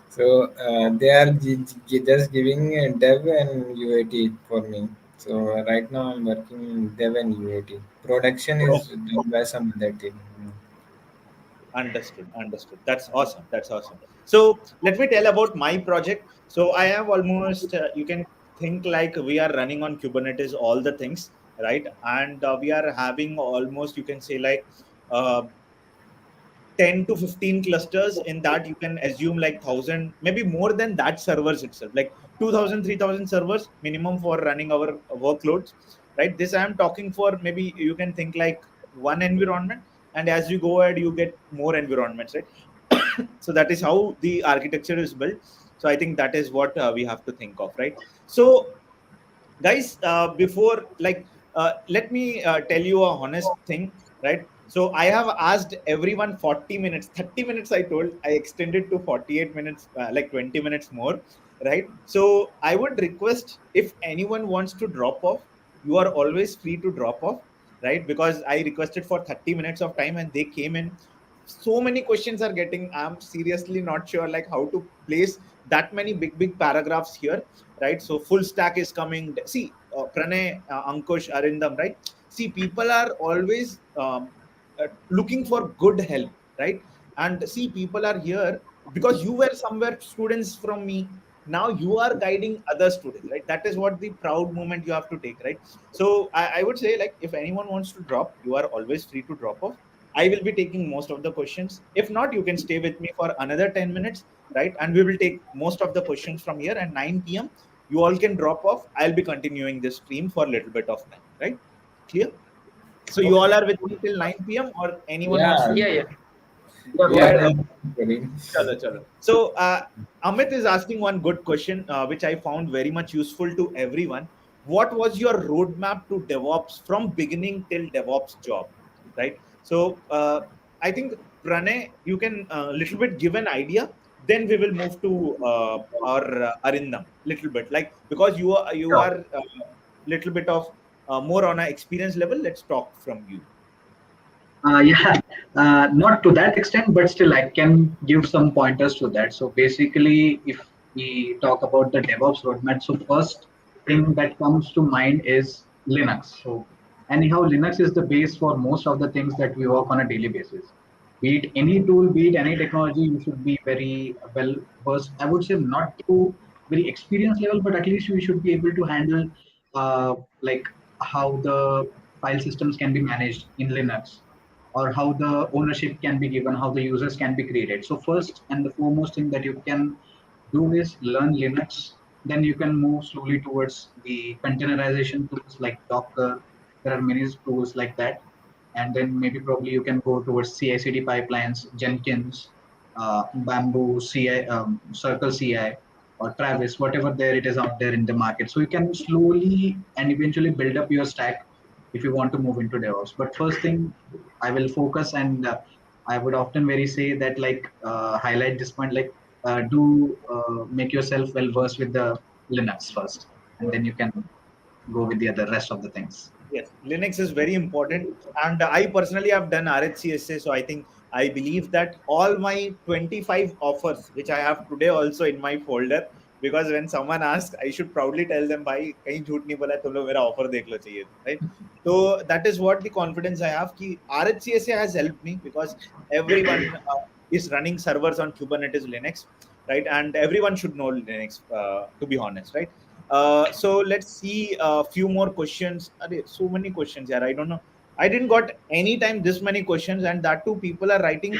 So they are just giving dev and UAT for me. So right now I'm working dev and UAT. Production is done by some other team. Understood, understood. That's awesome. That's awesome. So let me tell about my project. So I have almost, you can think like we are running on Kubernetes, all the things, right? And we are having almost, you can say like uh, 10 to 15 clusters. In that you can assume like 1,000, maybe more than that servers itself, like 2,000, 3,000 servers minimum for running our workloads. right? This I am talking for, maybe you can think like one environment, and as you go ahead, you get more environments, right? So that is how the architecture is built. So I think that is what we have to think of, right? So guys, before like let me tell you a honest thing, right? So I have asked everyone 40 minutes, 30 minutes I told, I extended to 48 minutes, like 20 minutes more, right? So I would request, if anyone wants to drop off, you are always free to drop off, right? Because I requested for 30 minutes of time and they came in. So many questions are getting, I'm seriously not sure like how to place that many big paragraphs here, right? So full stack is coming. See, Pranay, Ankush, Arindam, right? See, people are always looking for good help, right? And see, people are here because you were somewhere students from me. Now you are guiding other students, right? That is what the proud moment you have to take, right? So I would say, like, if anyone wants to drop, you are always free to drop off. I will be taking most of the questions. If not, you can stay with me for another 10 minutes, right? And we will take most of the questions from here. And 9 p.m., you all can drop off. I'll be continuing this stream for a little bit of time, right? Clear? So you all are with me till 9 p.m. or anyone wants Yeah. to? Yeah, yeah. Go Yeah, ahead. Praveen. Chalo, chalo. So Amit is asking one good question, which I found very much useful to everyone. What was your roadmap to DevOps from beginning till DevOps job, right? So I think Pranay, you can little bit give an idea. Then we will move to our Arindam little bit, like, because you are little bit of more on a experience level. Let's talk from you. Yeah, not to that extent, but still I can give some pointers to that. So basically, if we talk about the DevOps roadmap, so first thing that comes to mind is Linux. So anyhow, Linux is the base for most of the things that we work on a daily basis. Be it any tool, be it any technology, you should be very well versed. I would say not to very experienced level, but at least you should be able to handle like how the file systems can be managed in Linux, or how the ownership can be given, how the users can be created. So first and the foremost thing that you can do is learn Linux. Then you can move slowly towards the containerization tools like Docker. There are many tools like that. And then maybe probably you can go towards CI/CD pipelines, Jenkins, Bamboo, Circle CI, or Travis, whatever there it is out there in the market. So you can slowly and eventually build up your stack if you want to move into DevOps. But first thing I will focus, and I would often very say that, like, highlight this point, like, do make yourself well versed with the Linux first, and then you can go with the other rest of the things. Yes, Linux is very important. And I personally have done RHCSA. So I think, I believe that all my 25 offers, which I have today also in my folder, because when someone asks, I should proudly tell them, bhai, kahin jhoot nahi bola, tum log mera offer dekh lo chahiye, right? So that is what the confidence I have. Ki RHCSA has helped me because everyone is running servers on Kubernetes Linux, right? And everyone should know Linux, to be honest, right? So let's see a few more questions. So many questions here. I don't know. I didn't got any time this many questions, and that too, people are writing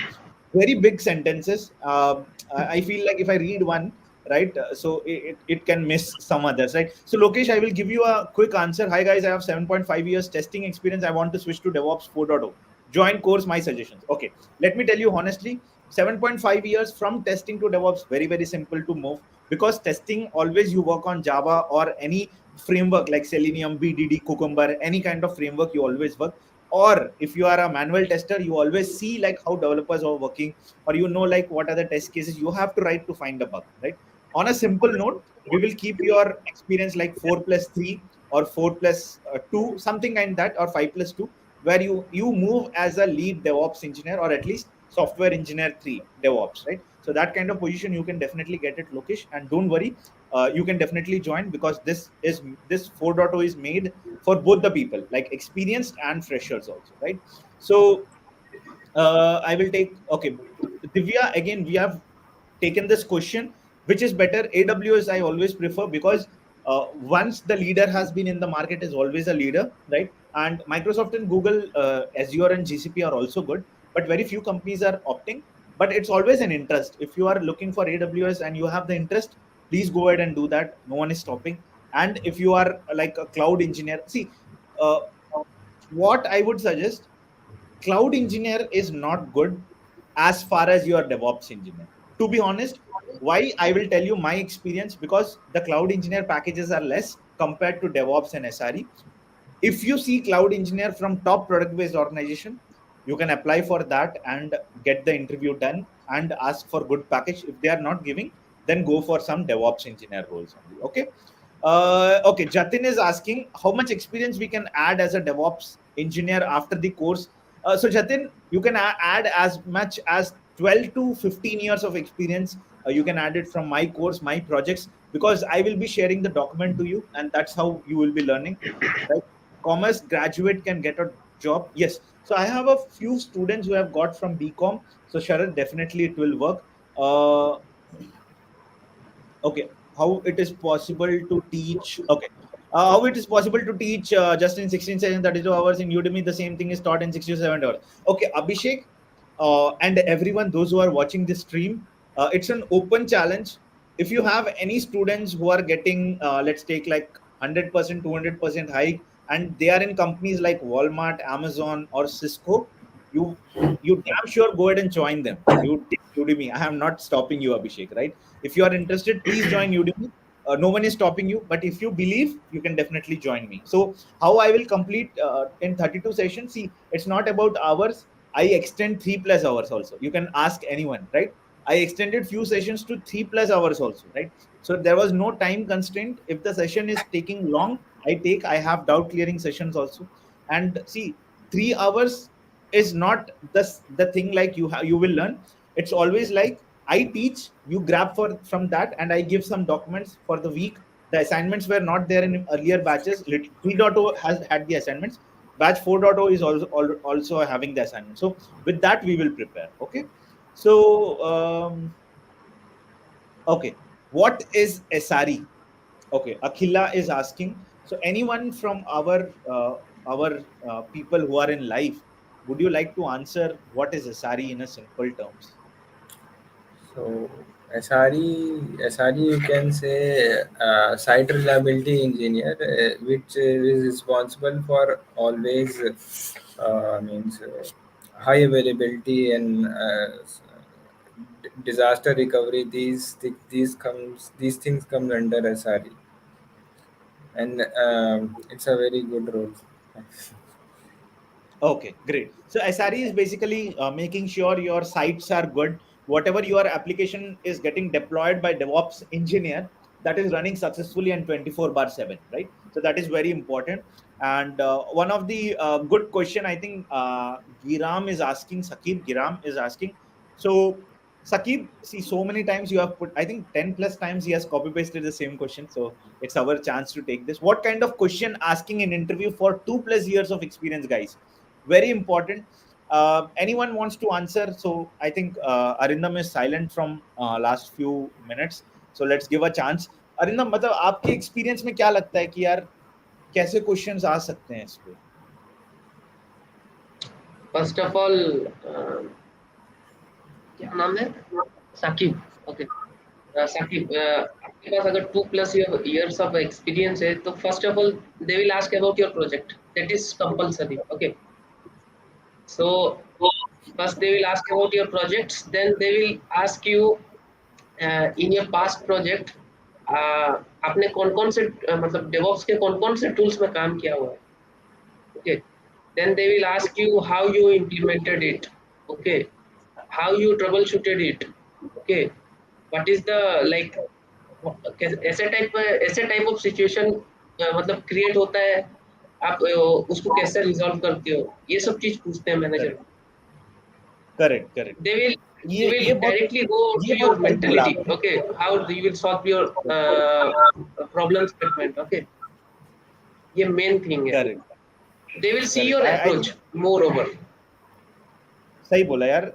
very big sentences. I feel like if I read one, right, so it can miss some others, right? So Lokesh, I will give you a quick answer. Hi guys, I have 7.5 years testing experience. I want to switch to DevOps 4.0. Join course, my suggestions. Okay, let me tell you honestly, 7.5 years from testing to DevOps, very, very simple to move, because testing always you work on Java or any framework like Selenium, BDD, Cucumber, any kind of framework you always work. Or if you are a manual tester, you always see like how developers are working, or you know like what are the test cases you have to write to find a bug, right? On a simple note, we will keep your experience like 4+3 or 4+2, something like that, or 5+2, where you move as a lead DevOps engineer, or at least software engineer 3 DevOps, right? So that kind of position you can definitely get it, Lokesh, and don't worry, you can definitely join, because this 4.0 is made for both the people, like experienced and freshers also, right? So I will take, okay, Divya, again we have taken this question, which is better, AWS I always prefer, because once the leader has been in the market, is always a leader, right? And Microsoft and Google, Azure and GCP are also good, but very few companies are opting. But it's always an interest. If you are looking for AWS and you have the interest, please go ahead and do that. No one is stopping. And if you are like a cloud engineer, see, uh, what I would suggest, cloud engineer is not good as far as your DevOps engineer. To be honest, why? I will tell you my experience, because the cloud engineer packages are less compared to DevOps and SRE. If you see cloud engineer from top product based organization, you can apply for that and get the interview done and ask for good package. If they are not giving, then go for some DevOps engineer roles only. Okay. Okay, Jatin is asking how much experience we can add as a DevOps engineer after the course. So Jatin, you can add as much as 12 to 15 years of experience. You can add it from my course, my projects, because I will be sharing the document to you, and that's how you will be learning. Right? Commerce graduate can get a job. Yes. So I have a few students who have got from BCom. So Sharad, definitely it will work. Uh, okay, how it is possible to teach? Okay, how it is possible to teach just in 16 seconds, 32 hours in Udemy? The same thing is taught in 67 hours. Okay, Abhishek, and everyone, those who are watching this stream, it's an open challenge. If you have any students who are getting, let's take like 100%, 200% hike, and they are in companies like Walmart, Amazon, or Cisco, you you damn sure go ahead and join them. You take Udemy. I am not stopping you, Abhishek, right? If you are interested, please join Udemy. No one is stopping you, but if you believe, you can definitely join me. So how I will complete in 32 sessions? See, it's not about hours. I extend 3+ hours also. You can ask anyone, right? I extended few sessions to 3+ hours also, right? So there was no time constraint. If the session is taking long, I have doubt clearing sessions also. And see, 3 hours is not the thing like you will learn. It's always like I teach, you grab from that, and I give some documents for the week. The assignments were not there in earlier batches. 3.0 has had the assignments. Batch 4.0 is also having the assignment. So with that, we will prepare. Okay. So, okay. What is SRE? Okay. Akhila is asking. So anyone from our people who are in live, would you like to answer what is SRE in a simple terms? So SRE, you can say site reliability engineer, which is responsible for always means high availability and disaster recovery. These things come under SRE, and it's a very good role. Okay, great. So SRE is basically making sure your sites are good. Whatever your application is getting deployed by DevOps engineer, that is running successfully and 24/7, right? So that is very important. And one of the good question, I think Giram is asking, Sakib Giram is asking. So Sakib, see, so many times you have put, I think 10+ times he has copy pasted the same question. So it's our chance to take this. What kind of question asking in interview for 2+ years of experience, guys? Very important. Anyone wants to answer? So I think Arindam is silent from last few minutes. So let's give a chance. Arindam, मतलब आपके experience में क्या लगता है कि यार कैसे questions आ सकते हैं इस पे? फर्स्ट ऑफ ऑल क्या नाम है? साकिब. ओके. साकिब, आपके पास अगर 2+ years of experience है, तो first of all they will ask about your project. That is compulsory. Okay. So first they will ask about your projects, then they will ask you in your past project आपने कौन-कौन से मतलब DevOps के कौन-कौन से tools में काम किया हुआ है. Okay. Then they will ask you how you implemented it. Okay. How you troubleshooted it. Okay. What is the like ऐसे टाइप ऑफ सिचुएशन मतलब क्रिएट होता है, आप उसको कैसे रिजॉल्व करते हो, ये सब चीज पूछते हैं manager. Correct. they will directly go to your mentality. Okay, how you will solve your problem statement. Okay, ये main thing है. They will see your approach moreover. सही बोला यार.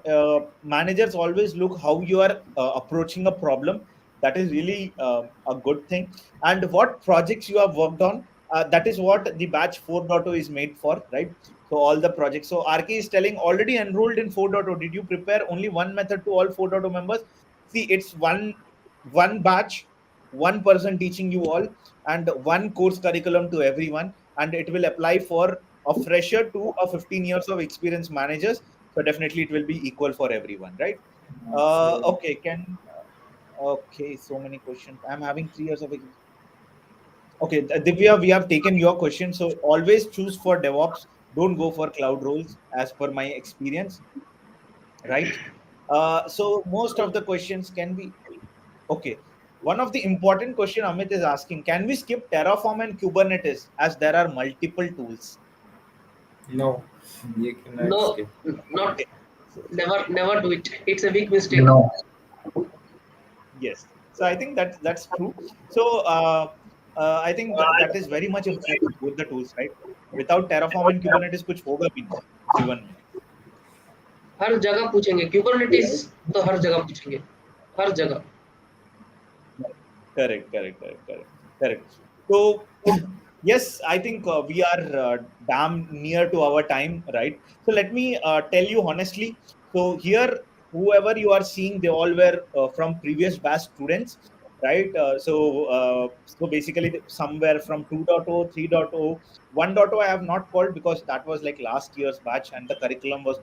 Managers always look how you are approaching a problem. That is really a good thing. And what projects you have worked on, that is what the batch 4.0 is made for, right? So all the projects. So RK is telling already enrolled in 4.0. Did you prepare only one method to all 4.0 members? See, it's one batch, one person teaching you all, and one course curriculum to everyone. and it will apply for a fresher to a 15 years of experience managers. So definitely it will be equal for everyone, right? Okay, okay, so many questions. I'm having 3 years of experience. Okay, Divya, we have taken your question. So always choose for DevOps. Don't go for cloud roles, as per my experience, right? So most of the questions can be okay. One of the important question Amit is asking: can we skip Terraform and Kubernetes as there are multiple tools? No, you cannot No, skip. not Okay. never do it. It's a big mistake. No. Yes. So I think that's true. So I think that is very much important, both the tools, right? Without Terraform and Kubernetes, कुछ होगा भी नहीं जीवन में. हर जगह पूछेंगे Kubernetes, तो हर जगह पूछेंगे, हर जगह. Correct. So yes, I think we are damn near to our time, right? So let me tell you honestly. So here, whoever you are seeing, they all were from previous batch students, right? So basically, somewhere from 2.0, 3.0, 1.0, I have not called because that was like last year's batch and the curriculum was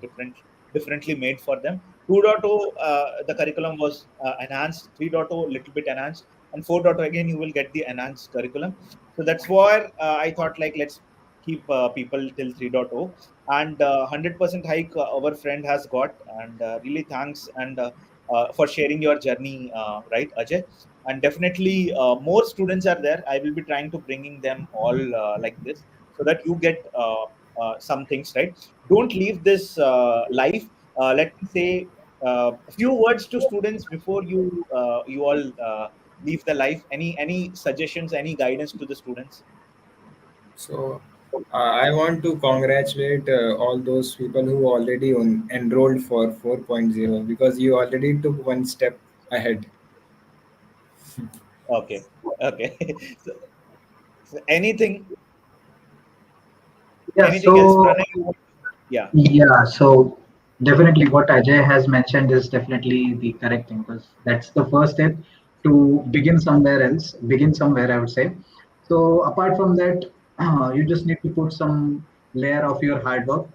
differently made for them. 2.0, the curriculum was enhanced. 3.0, little bit enhanced, and 4.0 again you will get the enhanced curriculum. So that's why I thought like let's keep people till 3.0, and 100% hike our friend has got, and really thanks and for sharing your journey, right, Ajay. And definitely more students are there. I will be trying to bringing them all like this, so that you get some things, right? Don't leave this life. Let me say a few words to students before you all leave the life. Any suggestions, any guidance to the students? So I want to congratulate all those people who already enrolled for 4.0, because you already took one step ahead. Okay. so, so anything Yeah. anything else, So Pranay, you want? Yeah, yeah. So definitely, what Ajay has mentioned is definitely the correct thing, because that's the first step to begin somewhere else. Begin somewhere, I would say. So apart from that, you just need to put some layer of your hard work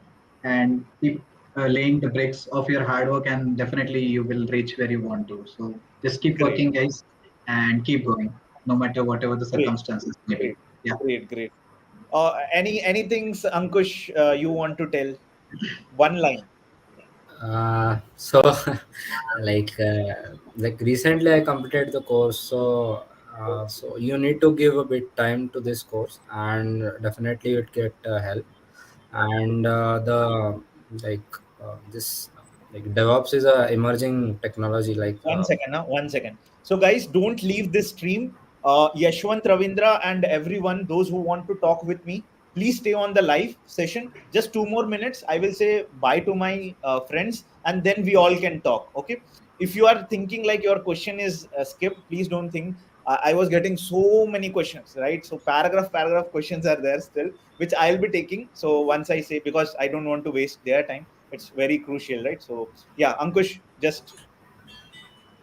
and keep laying the bricks of your hard work, and definitely you will reach where you want to. So just keep great, working, guys, and keep going, no matter whatever the great, circumstances may be. great, Yeah. great. Anything, Ankush, you want to tell? One line. So like recently I completed the course, so so you need to give a bit time to this course, and definitely it get help. And the like this like DevOps is a emerging technology, like 1 second now, 1 second. So guys, don't leave this stream. Yashwant, Ravindra, and everyone, those who want to talk with me, please stay on the live session. Just 2 more minutes. I will say bye to my friends, and then we all can talk. Okay. If you are thinking like your question is skipped, please don't think. I was getting so many questions, right? So paragraph questions are there still, which I'll be taking. So once I say, because I don't want to waste their time, it's very crucial, right? So yeah, Ankush, just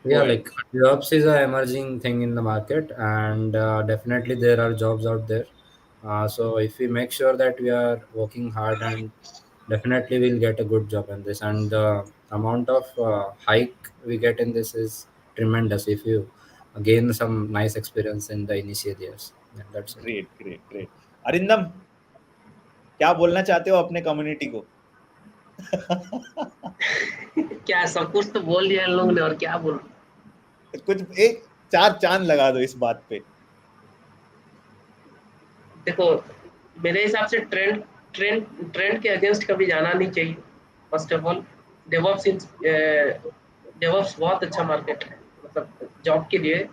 yeah, go ahead. like DevOps is a emerging thing in the market, and definitely there are jobs out there. So if we make sure that we are working hard, and definitely we'll get a good job in this, and the amount of hike we get in this is tremendous if you gain some nice experience in the initial years. Yeah, that's it. Great. Arindam, क्या बोलना चाहते हो अपने community को? क्या सब कुछ तो बोल दिया इन लोगों ने, और क्या बोलूं? कुछ एक चार चांद लगा दो इस बात पे. देखो, मेरे हिसाब से ट्रेंड ट्रेंड ट्रेंड के अगेंस्ट कभी जाना नहीं चाहिए. फर्स्ट ऑफ ऑल, डेवॉप्स बहुत अच्छा मार्केट है, मतलब जॉब के लिए.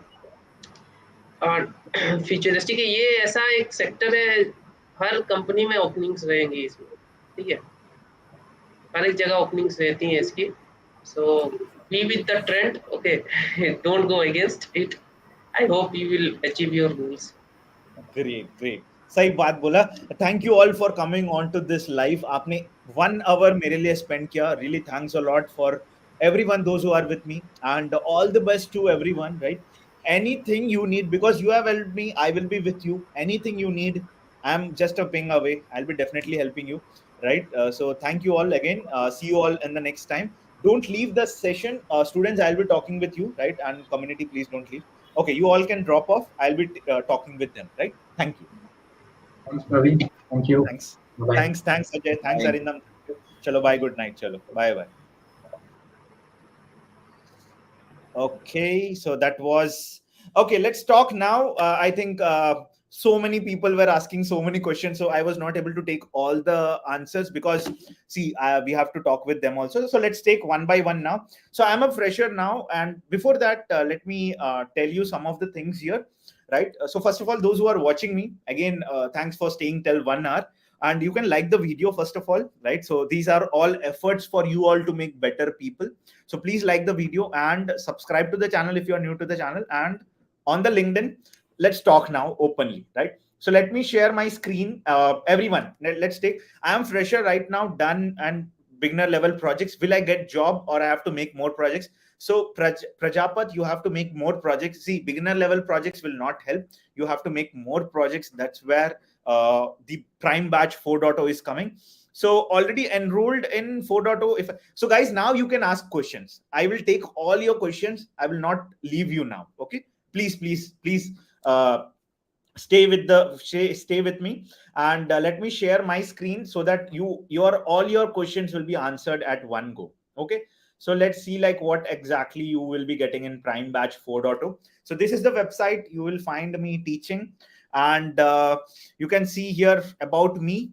और फ्यूचरिस्टिक है, ये ऐसा एक सेक्टर है, हर कंपनी में ओपनिंग्स रहेंगी इसमें, ठीक है? हर एक जगह ओपनिंग्स रहती हैं इसकी. So be with the trend, okay, don't go against it. I hope you will achieve your goals. Great. सही बात बोला. Thank you all for coming on to this live. आपने 1 आवर मेरे लिए स्पेंड किया. Really thanks a lot for everyone, those who are with me, and all the best to everyone, right? Anything you need, because you have helped me, I will be with you. Anything you need, I'm just a ping away. I'll be definitely helping you, right? So thank you all again. See you all in the next time. Don't leave the session. Students, I'll be talking with you, right? And community, please don't leave. Okay, you all can drop off. I'll be talking with them, right? Thank you. Thanks, Praveen. Thank you. Thanks. Bye-bye. Thanks, Ajay. Thanks, Bye. Arindam. Chalo, bye. Good night. Chalo, bye. Okay, so that was okay. Let's talk now. I think so many people were asking so many questions, so I was not able to take all the answers because see, we have to talk with them also. So let's take one by one now. So I'm a fresher now, and before that, let me tell you some of the things here, right? So first of all, those who are watching me again, thanks for staying till 1 hour. And you can like the video first of all, right? So these are all efforts for you all to make better people. So please like the video and subscribe to the channel if you are new to the channel. And on the LinkedIn, let's talk now openly, right? So let me share my screen. Everyone, let's take, I am fresher right now, done and beginner level projects. Will I get job or I have to make more projects? So Prajapat, you have to make more projects. See, beginner level projects will not help. You have to make more projects. That's where the prime batch 4.0 is coming. So already enrolled in 4.0. If so, guys, now you can ask questions. I will take all your questions. I will not leave you now. Okay, please stay with me, and let me share my screen so that all your questions will be answered at one go. Okay, so let's see like what exactly you will be getting in prime batch 4.0. So this is the website. You will find me teaching, and you can see here about me.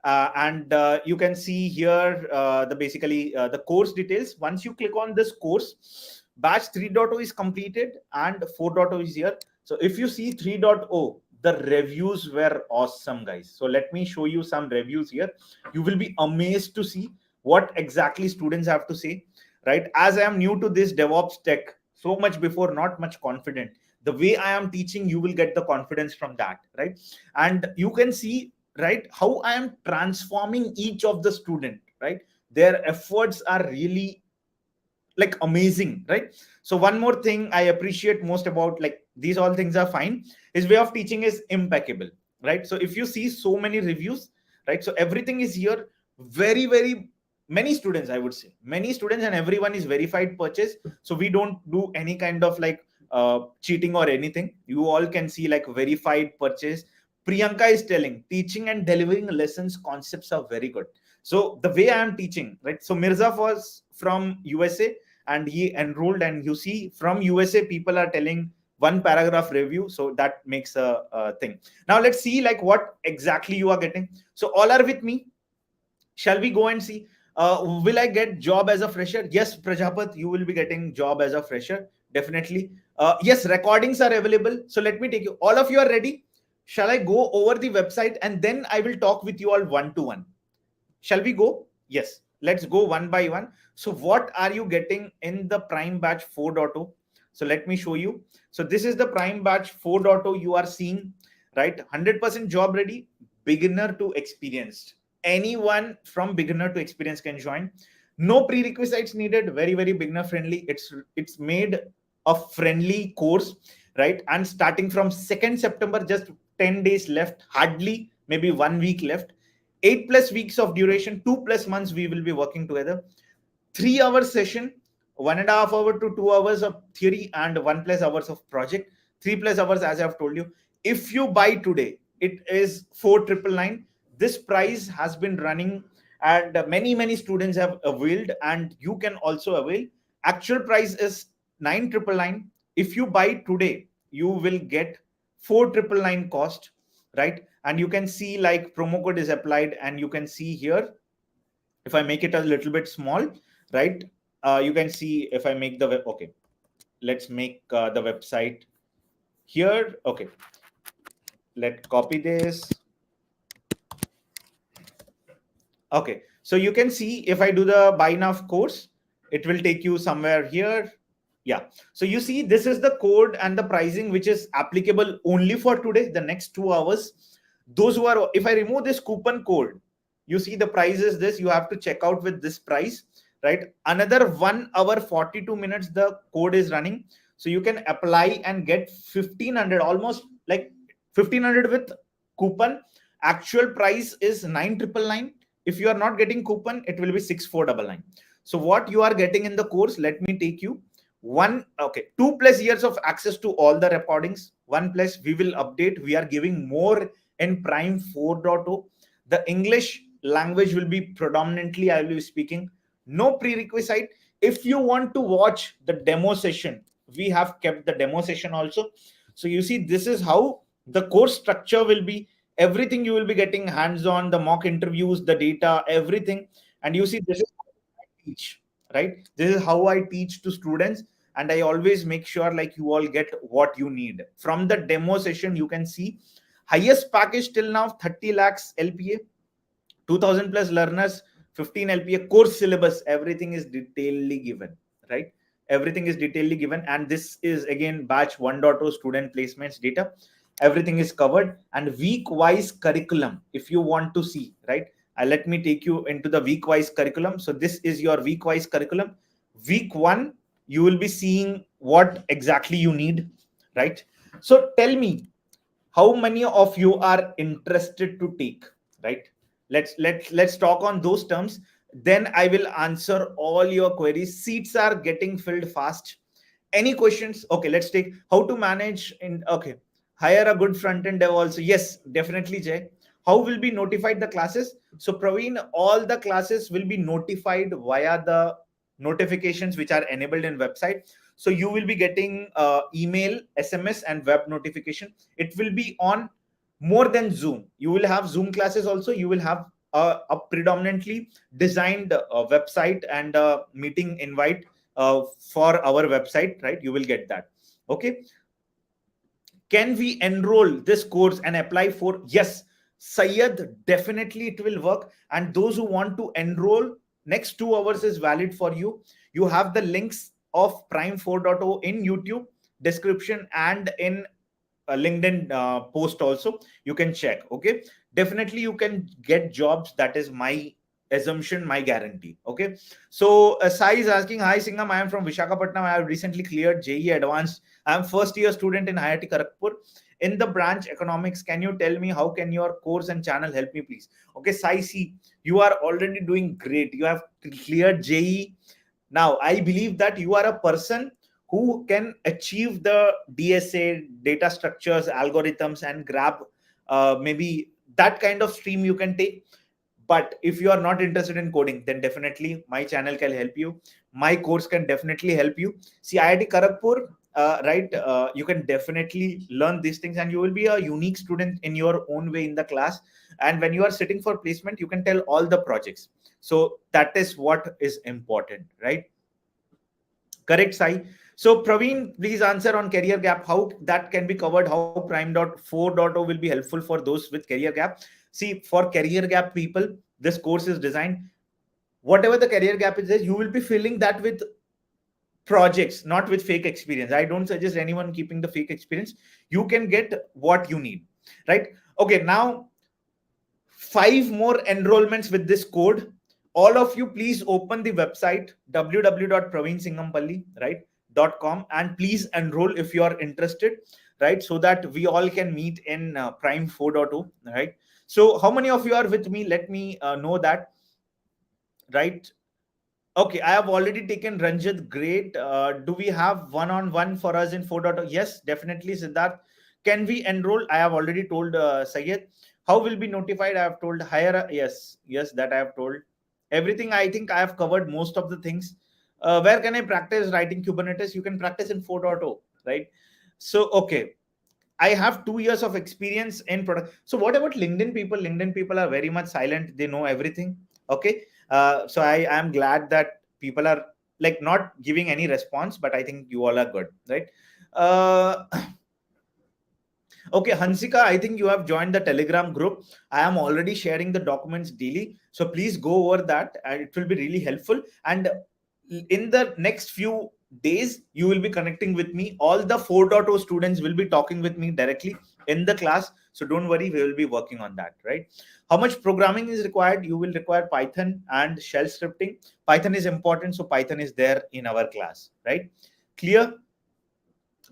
And you can see here the course details. Once you click on this course, batch 3.0 is completed and 4.0 is here. So if you see 3.0, the reviews were awesome, guys. So let me show you some reviews here. You will be amazed to see what exactly students have to say, right? As I am new to this DevOps tech, so much before, not much confident. The way I am teaching, you will get the confidence from that, right? And you can see, right, how I am transforming each of the student, right? Their efforts are really like amazing, right? So one more thing I appreciate most about, like, these all things are fine, his way of teaching is impeccable, right? So if you see so many reviews, right, so everything is here. Very many students, I would say many students, and everyone is verified purchase. So we don't do any kind of like cheating or anything. You all can see like verified purchase. Priyanka is telling teaching and delivering lessons concepts are very good. So the way I am teaching, right? So Mirza was from USA and he enrolled, and you see from USA people are telling one paragraph review. So that makes a thing. Now let's see like what exactly you are getting. So all are with me. Shall we go and see? Will I get job as a fresher? Yes, Prajapat, you will be getting job as a fresher. Definitely. Yes, recordings are available. So let me take you. All of you are ready? Shall I go over the website and then I will talk with you all one-to-one? Shall we go? Yes. Let's go one by one. So what are you getting in the prime batch 4.0? So let me show you. So this is the prime batch 4.0 you are seeing, right? 100% job ready, beginner to experienced. Anyone from beginner to experience can join. No prerequisites needed. Very beginner friendly. It's made a friendly course, right? And starting from 2nd September, just 10 days left, hardly maybe 1 week left. 8+ weeks of duration, 2+ months we will be working together. 3-hour session, 1.5 hour to 2 hours of theory and 1+ hours of project. 3+ hours, as I have told you. If you buy today, it is 4,999. This price has been running and many students have availed, and you can also avail. Actual price is 9,999. If you buy today, you will get 4,999 cost, right? And you can see like promo code is applied, and you can see here, if I make it a little bit small, right? You can see if I make the web. Okay, let's make the website here. Okay, let's copy this. Okay, so you can see if I do the buy now course, it will take you somewhere here. Yeah, so you see this is the code and the pricing which is applicable only for today, the next 2 hours. Those who are, if I remove this coupon code, you see the price is this. You have to check out with this price, right? Another 1 hour 42 minutes the code is running, so you can apply and get 1,500, almost like 1,500 with coupon, Actual price is 9,999. If you are not getting coupon, it will be 6,499. So what you are getting in the course, let me take you 2+ years of access to all the recordings. 1+ we will update. We are giving more in Prime 4.0. The English language will be predominantly I will be speaking. No prerequisite. If you want to watch the demo session, we have kept the demo session also. So you see, this is how the course structure will be. Everything you will be getting hands-on, the mock interviews, the data, everything. And you see, this is how I teach, right? This is how I teach to students. And I always make sure like you all get what you need. From the demo session, you can see highest package till now, 30 lakhs LPA, 2000 plus learners, 15 LPA, course syllabus, everything is detailedly given, right? Everything is detailedly given. And this is again batch 1.0 student placements data. Everything is covered. And week-wise curriculum, if you want to see, right? Let me take you into the week-wise curriculum. So this is your week-wise curriculum. Week 1, you will be seeing what exactly you need, right? So tell me, how many of you are interested to take, right? Let's talk on those terms. Then I will answer all your queries. Seats are getting filled fast. Any questions? Okay, let's take how to manage in. Okay, hire a good front end dev also. Yes, definitely, Jay. How will be notified the classes? So Praveen, all the classes will be notified via the notifications which are enabled in website. So you will be getting email, SMS, and web notification. It will be on more than Zoom. You will have Zoom classes also. You will have a predominantly designed website and meeting invite for our website, right? You will get that. Okay. Can we enroll this course and apply for? Yes, Syed, definitely it will work. And those who want to enroll, next 2 hours is valid for you. You have the links of Prime 4.0 in YouTube description and in a LinkedIn post also. You can check. Okay, definitely you can get jobs. That is my assumption, my guarantee. Okay, so Sai is asking, hi Singham, I am from Visakhapatnam. I have recently cleared JEE Advanced. I am first year student in IIT Kharagpur in the branch economics. Can you tell me how can your course and channel help me, please? Okay, Sai, see, you are already doing great. You have cleared JEE. Now I believe that you are a person who can achieve the DSA, data structures, algorithms, and grab maybe that kind of stream you can take. But if you are not interested in coding, then definitely my channel can help you. My course can definitely help you. See, IIT Kharagpur, right? You can definitely learn these things, and you will be a unique student in your own way in the class. And when you are sitting for placement, you can tell all the projects. So that is what is important, right? Correct, Sai. So Praveen, please answer on career gap, how that can be covered, how Prime.4.0 will be helpful for those with career gap. See, for career gap people, this course is designed. Whatever the career gap is, you will be filling that with projects, not with fake experience. I don't suggest anyone keeping the fake experience. You can get what you need, right? Okay, now 5 more enrollments with this code. All of you, please open the website www.praveensingampalli, right? .com, and please enroll if you are interested, right? So that we all can meet in Prime 4.0, right? So how many of you are with me? Let me know that, right? Okay, I have already taken Ranjit. Great. Do we have one-on-one for us in 4.0? Yes, definitely, Siddharth. Can we enroll? I have already told Syed. How will be notified? I have told hire. Yes, that I have told. Everything, I think I have covered most of the things. Where can I practice writing Kubernetes? You can practice in 4.0, right? So, okay. I have 2 years of experience in product. So what about LinkedIn people? LinkedIn people are very much silent. They know everything. Okay. So I am glad that people are like not giving any response, but I think you all are good, right? Okay, Hansika, I think you have joined the Telegram group. I am already sharing the documents daily. So please go over that and it will be really helpful. And in the next few days, you will be connecting with me. All the 4.0 students will be talking with me directly in the class. So don't worry, we will be working on that, right? How much programming is required? You will require Python and shell scripting. Python is important. So Python is there in our class, right? Clear?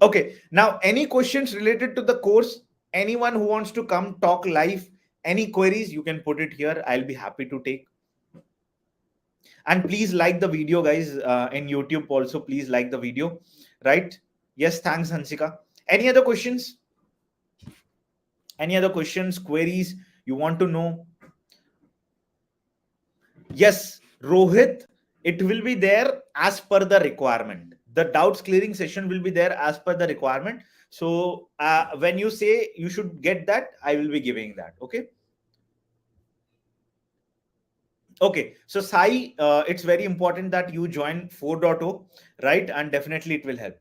Okay, now any questions related to the course? Anyone who wants to come talk live? Any queries, you can put it here. I'll be happy to take. And please like the video, guys, in YouTube also. Please like the video, right? Yes, thanks, Hansika. Any other questions? Any other questions, queries you want to know? Yes, Rohit, it will be there as per the requirement. The doubts clearing session will be there as per the requirement. So when you say you should get that, I will be giving that. Okay. Okay, so Sai, it's very important that you join 4.0, right? And definitely it will help.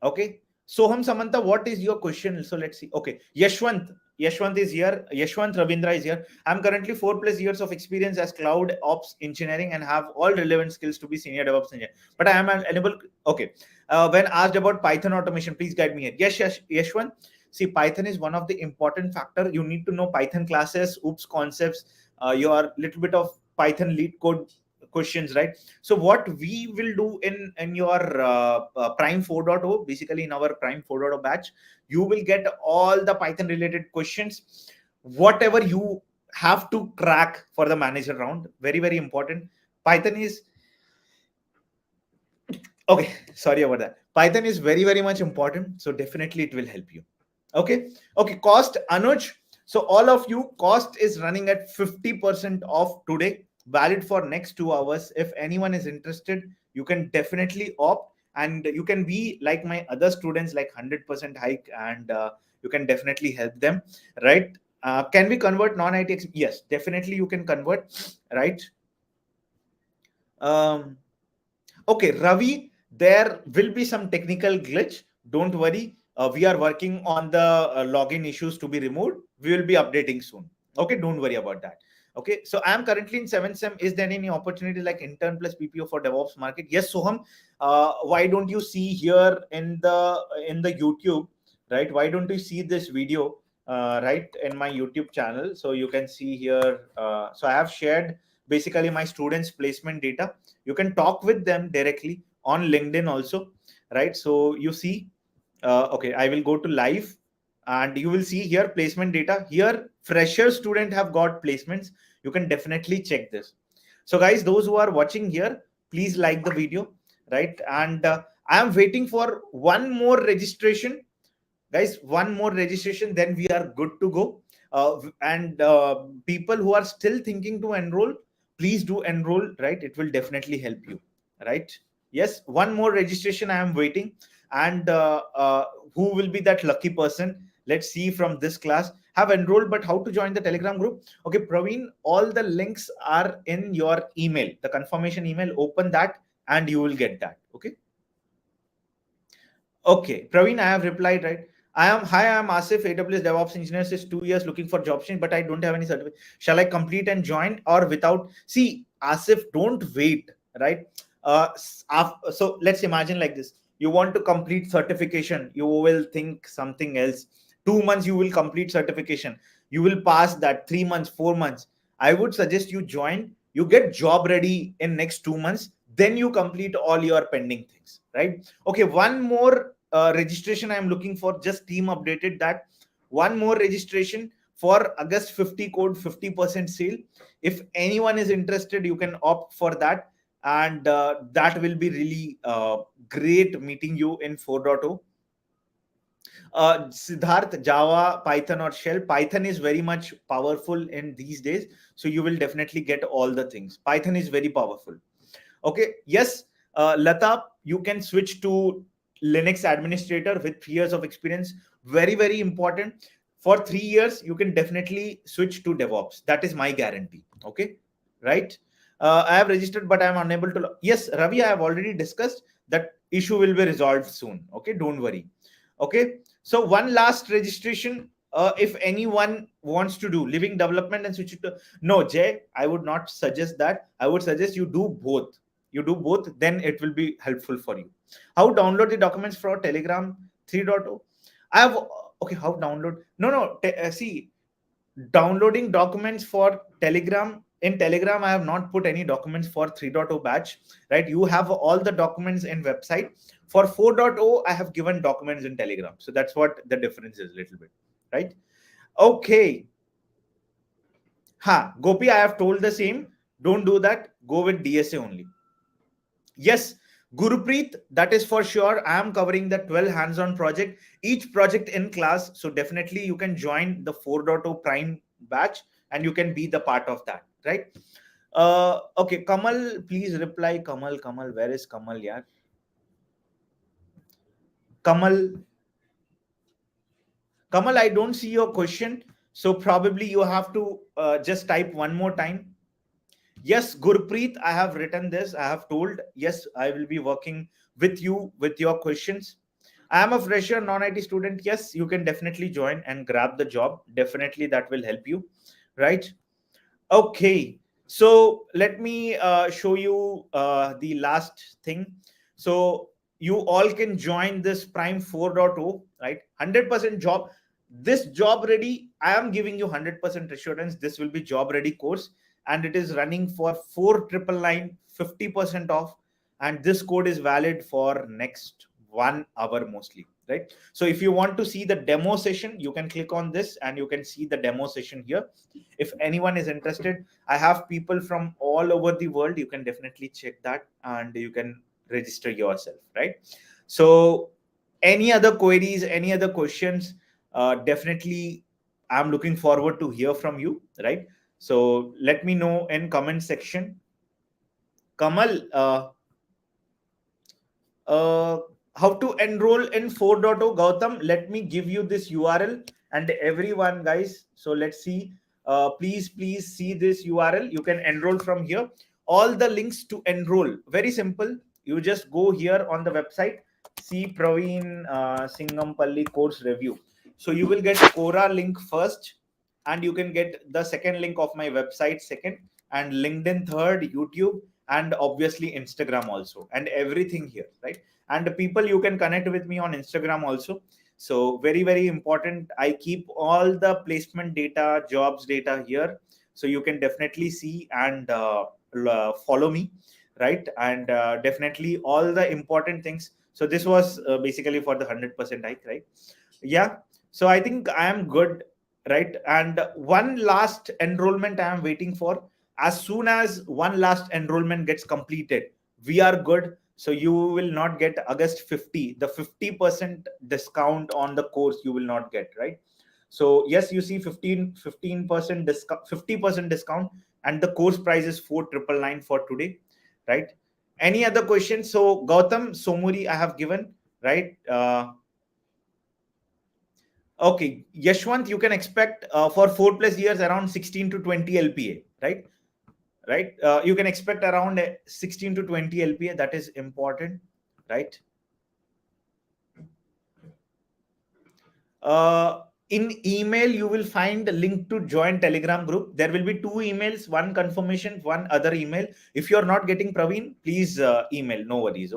Okay. Soham Samantha, what is your question? So let's see. Okay, Yashwant is here. Yashwant Ravindra is here. I'm currently 4+ years of experience as cloud ops engineering and have all relevant skills to be senior DevOps engineer. But I am unable. Okay. When asked about Python automation, please guide me here. Yes, Yashwant. See, Python is one of the important factor. You need to know Python classes, OOPS concepts, your little bit of Python lead code questions, right? So what we will do in your Prime 4.0, basically in our Prime 4.0 batch, you will get all the Python related questions, whatever you have to crack for the manager round. Very, very important. Python is okay. Sorry about that. Python is very, very much important. So definitely it will help you. Okay. Cost, Anuj. So all of you, cost is running at 50% off today, valid for next 2 hours. If anyone is interested, you can definitely opt, and you can be like my other students, like 100% hike, and you can definitely help them, right? Can we convert non-IT? Yes, definitely you can convert, right? Okay, Ravi, there will be some technical glitch. Don't worry. We are working on the login issues to be removed. We will be updating soon. Okay, don't worry about that. Okay, so I am currently in 7th sem. Is there any opportunity like intern plus PPO for DevOps market? Yes, Soham. Why don't you see here in the YouTube, right? Why don't you see this video, right, in my YouTube channel? So you can see here. So I have shared basically my students' placement data. You can talk with them directly on LinkedIn also, right? So you see, okay, I will go to live, and you will see here placement data. Here, fresher student have got placements. You can definitely check this. So guys, those who are watching here, please like the video, right? And I am waiting for one more registration. Guys, one more registration, then we are good to go. And people who are still thinking to enroll, please do enroll, right? It will definitely help you, right? Yes, one more registration I am waiting. And who will be that lucky person? Let's see from this class. Have enrolled, but how to join the Telegram group? Okay, Praveen, all the links are in your email, the confirmation email. Open that and you will get that. Okay, Praveen, I have replied, right? I am Asif, AWS DevOps engineer, since 2 years looking for job change, but I don't have any certificate. Shall I complete and join, or without? See, Asif, don't wait, right? So let's imagine like this. You want to complete certification, you will think something else. 2 months you will complete certification, you will pass that. 3 months, 4 months. I would suggest you join, you get job ready in next 2 months, then you complete all your pending things, right? Okay, one more registration I am looking for. Just team updated that. One more registration for August 50 code, 50% sale. If anyone is interested, you can opt for that, and that will be really great meeting you in 4.0. Siddharth, Java, Python, or Shell. Python is very much powerful in these days, so you will definitely get all the things. Python is very powerful. Okay, yes, Lata, you can switch to Linux administrator with 3 years of experience. Very, very important. For 3 years, you can definitely switch to DevOps. That is my guarantee. Okay, right? I have registered, but I am unable to. Yes, Ravi, I have already discussed that issue will be resolved soon. Okay, don't worry. Okay, so one last registration. If anyone wants to do living development and switch it to, no, Jay, I would not suggest that. I would suggest you do both. You do both, then it will be helpful for you. How download the documents for Telegram 3.0? I have, okay, how download? No, see, downloading documents for Telegram. In Telegram, I have not put any documents for 3.0 batch, right? You have all the documents in website. For 4.0, I have given documents in Telegram. So that's what the difference is a little bit, right? Okay. Gopi, I have told the same. Don't do that. Go with DSA only. Yes, Gurupreet, that is for sure. I am covering the 12 hands-on project, each project in class. So definitely you can join the 4.0 Prime batch and you can be the part of that, right? Okay, Kamal, please reply. Kamal, where is Kamal? Yeah, Kamal, I don't see your question. So probably you have to just type one more time. Yes, Gurpreet, I have written this. I have told, yes, I will be working with you with your questions. I am a fresher non-IT student. Yes, you can definitely join and grab the job. Definitely that will help you, right? Okay, so let me show you the last thing. So you all can join this Prime 4.0, right? 100% job. This job ready, I am giving you 100% assurance. This will be job ready course and it is running for 4,999, 50% off. And this code is valid for next 1 hour mostly, right? So if you want to see the demo session, you can click on this and you can see the demo session here. If anyone is interested, I have people from all over the world. You can definitely check that and you can register yourself, right? So any other queries, any other questions, definitely I'm looking forward to hear from you, right? So let me know in comment section. Kamal, how to enroll in 4.0? Gautam, let me give you this URL and everyone, guys. So let's see. Please see this URL. You can enroll from here. All the links to enroll, very simple. You just go here on the website, see Praveen Singampalli course review. So you will get Quora link first, and you can get the second link of my website second, and LinkedIn third, YouTube, and obviously Instagram also, and everything here, right? And people, you can connect with me on Instagram also. So very important, I keep all the placement data, jobs data here, so you can definitely see and follow me, right? And definitely all the important things. So this was basically for the 100% hike, right? Yeah, so I think I am good, right? And one last enrollment I am waiting for. As soon as one last enrollment gets completed, we are good. So you will not get August 50, the 50% discount on the course you will not get, right? So yes, you see 15% discount, 50% discount, and the course price is 4,999 for today, right? Any other questions? So Gautam, Somuri, I have given, right? Okay, Yashwant, you can expect for 4+ years around 16 to 20 LPA, right? Right, you can expect around 16 to 20 LPA. That is important, right? In email you will find a link to join Telegram group. There will be 2 emails, one confirmation, one other email. If you are not getting Praveen, please email, no worries.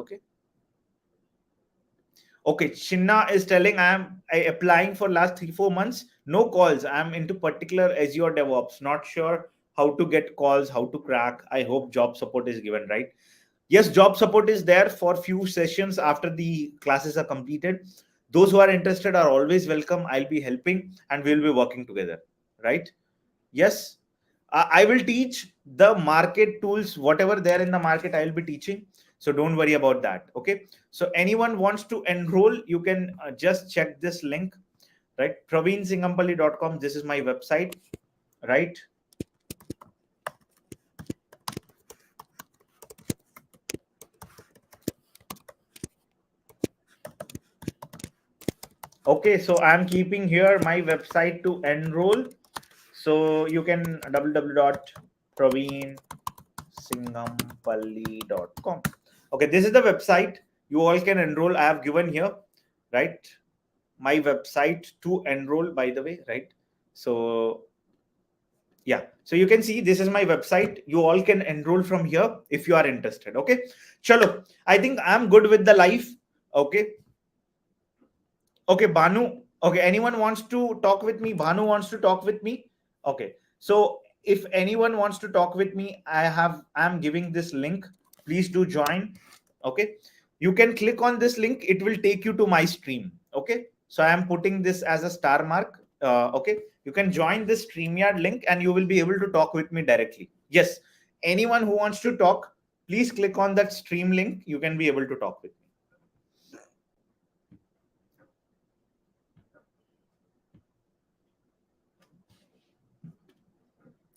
Okay, Chinna is telling I applying for last 3-4 months, no calls. I'm into particular Azure DevOps, not sure how to get calls, how to crack. I hope job support is given, right? Yes, job support is there for few sessions after the classes are completed. Those who are interested are always welcome. I'll be helping and we'll be working together, right? Yes, I will teach the market tools, whatever there in the market, I'll be teaching. So don't worry about that. Okay, so anyone wants to enroll, you can just check this link, right? praveensingampalli.com. This is my website, right? Okay, so I'm keeping here my website to enroll. So you can www.praveensingampalli.com. Okay, this is the website. You all can enroll. I have given here, right? My website to enroll, by the way, right? So yeah, so you can see this is my website. You all can enroll from here if you are interested. Okay, chalo. I think I'm good with the live. Okay. Okay, Banu. Okay, anyone wants to talk with me? Banu wants to talk with me. Okay, so if anyone wants to talk with me, I'm giving this link. Please do join. Okay, you can click on this link. It will take you to my stream. Okay, so I am putting this as a star mark. Okay, you can join this StreamYard link and you will be able to talk with me directly. Yes, anyone who wants to talk, please click on that stream link. You can be able to talk with me.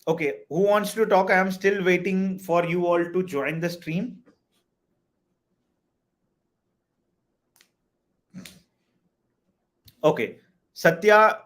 Okay, who wants to talk? I am still waiting for you all to join the stream. Okay, Satya,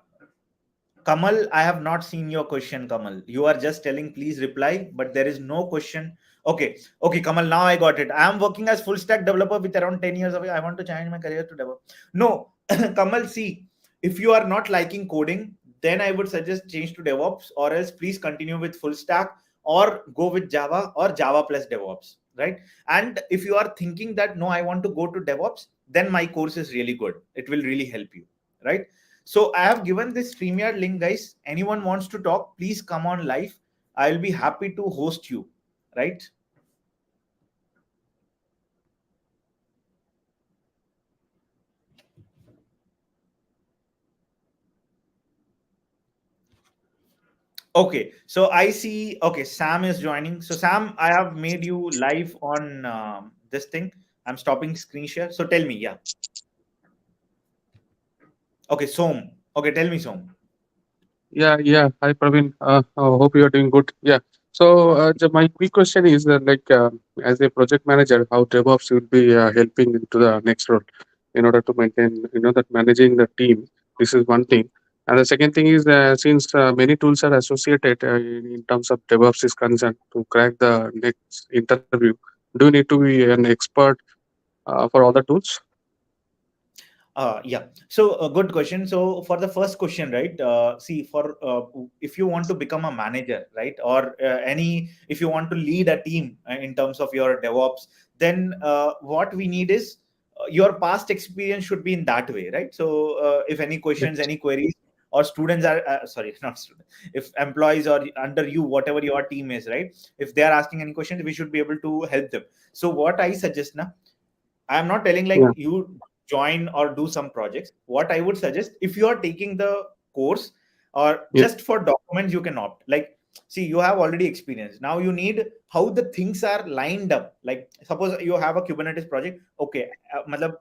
Kamal, I have not seen your question, Kamal. You are just telling please reply, but there is no question. Okay, Kamal, now I got it. I am working as full stack developer with around 10 years of it. I want to change my career to develop. No, Kamal, see, if you are not liking coding, then I would suggest change to DevOps, or else please continue with full stack or go with Java or Java plus DevOps, right? And if you are thinking that no, I want to go to DevOps, then my course is really good. It will really help you, right? So I have given this StreamYard link, guys. Anyone wants to talk, please come on live. I'll be happy to host you, right? Okay, so I see, okay, Sam is joining. So Sam, I have made you live on this thing. I'm stopping screen share. So tell me, yeah. Okay, Som. Okay, tell me, Som. Yeah. Hi, Praveen. Hope you are doing good. Yeah. So, my quick question is as a project manager, how DevOps will be helping into the next role in order to maintain, that managing the team. This is one thing. And the second thing is, since many tools are associated in terms of DevOps is concerned, to crack the next interview, do you need to be an expert for all the tools? Yeah. So a good question. So for the first question, right? See, for if you want to become a manager, right, or if you want to lead a team in terms of your DevOps, then what we need is your past experience should be in that way, right? So if any questions, any queries, or students are sorry, not students, if employees or under you, whatever your team is, right? If they are asking any questions, we should be able to help them. So what I suggest now, I am not telling like Yeah. you join or do some projects. What I would suggest, if you are taking the course or Yeah. just for documents, you can opt. Like, see, you have already experienced. Now you need how the things are lined up. Like, suppose you have a Kubernetes project. Okay, matlab,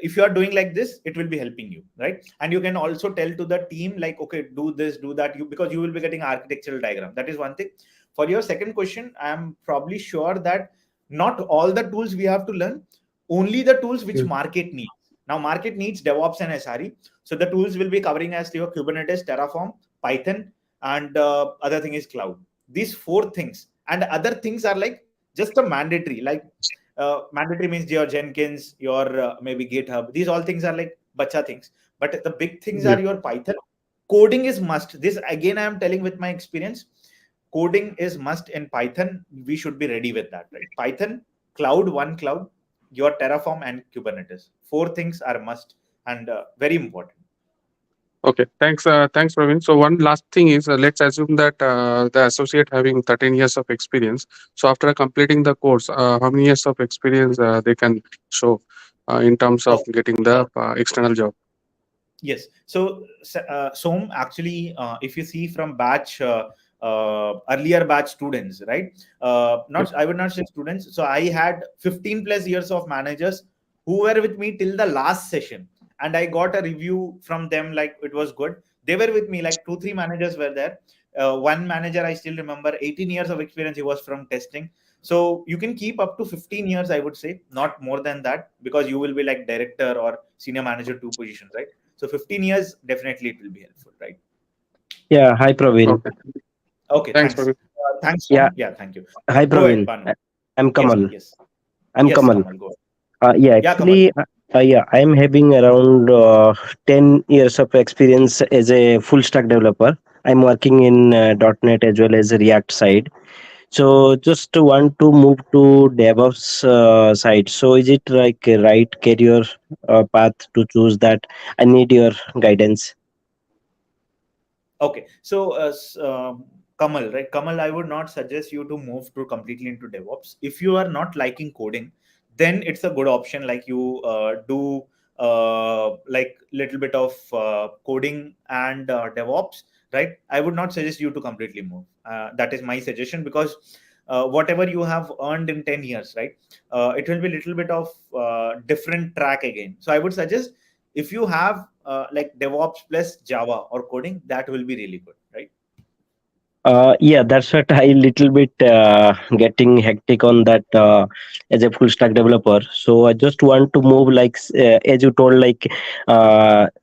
if you are doing like this, it will be helping you, right? And you can also tell to the team like, okay, do this, do that. Because you will be getting architectural diagram. That is one thing. For your second question, I am probably sure that not all the tools we have to learn, only the tools which market needs. Now market needs DevOps and SRE. So the tools will be covering as your Kubernetes, Terraform, Python, and other thing is cloud. These four things, and other things are like just a mandatory. Like mandatory means your Jenkins, your maybe GitHub. These all things are like bacha things. But the big things Yeah. are your Python. Coding is must. This again I am telling with my experience. Coding is must in Python. We should be ready with that, right? Python, cloud, one cloud, your Terraform and Kubernetes. Four things are must and very important. Okay, thanks, Praveen. So one last thing is, let's assume that the associate having 13 years of experience. So after completing the course, how many years of experience they can show in terms of getting the external job? Yes. So, Som, actually, if you see from batch, earlier batch students, right? Not, I would not say students. So I had 15 plus years of managers who were with me till the last session, and I got a review from them like it was good. They were with me, like 2, 3 managers were there. One manager I still remember, 18 years of experience. He was from testing. So you can keep up to 15 years, I would say, not more than that, because you will be like director or senior manager 2 positions, right? So 15 years, definitely it will be helpful, right? Yeah, hi Praveen. Okay, Okay, thanks, thanks. Praveen. Thanks, Yeah, Tom. Yeah, thank you. hi Go ahead, Praveen. Banu. I'm Yes, Kamal. yes. I'm Yes, Kamal. Kamal, go ahead. Yeah, Yeah, Kamal. actually, I'm having around 10 years of experience as a full stack developer. I'm working in .NET as well as React side. So just want to move to DevOps side. So is it like a right career path to choose that? I need your guidance. Okay, so Kamal, right? Kamal, I would not suggest you to move to completely into DevOps. If you are not liking coding, then it's a good option. Like you do like little bit of coding and DevOps, right? I would not suggest you to completely move. That is my suggestion, because whatever you have earned in 10 years, right, it will be little bit of different track again. So I would suggest, if you have like DevOps plus Java or coding, that will be really good, right? Yeah, that's what I little bit getting hectic on that as a full stack developer. So I just want to move like as you told, like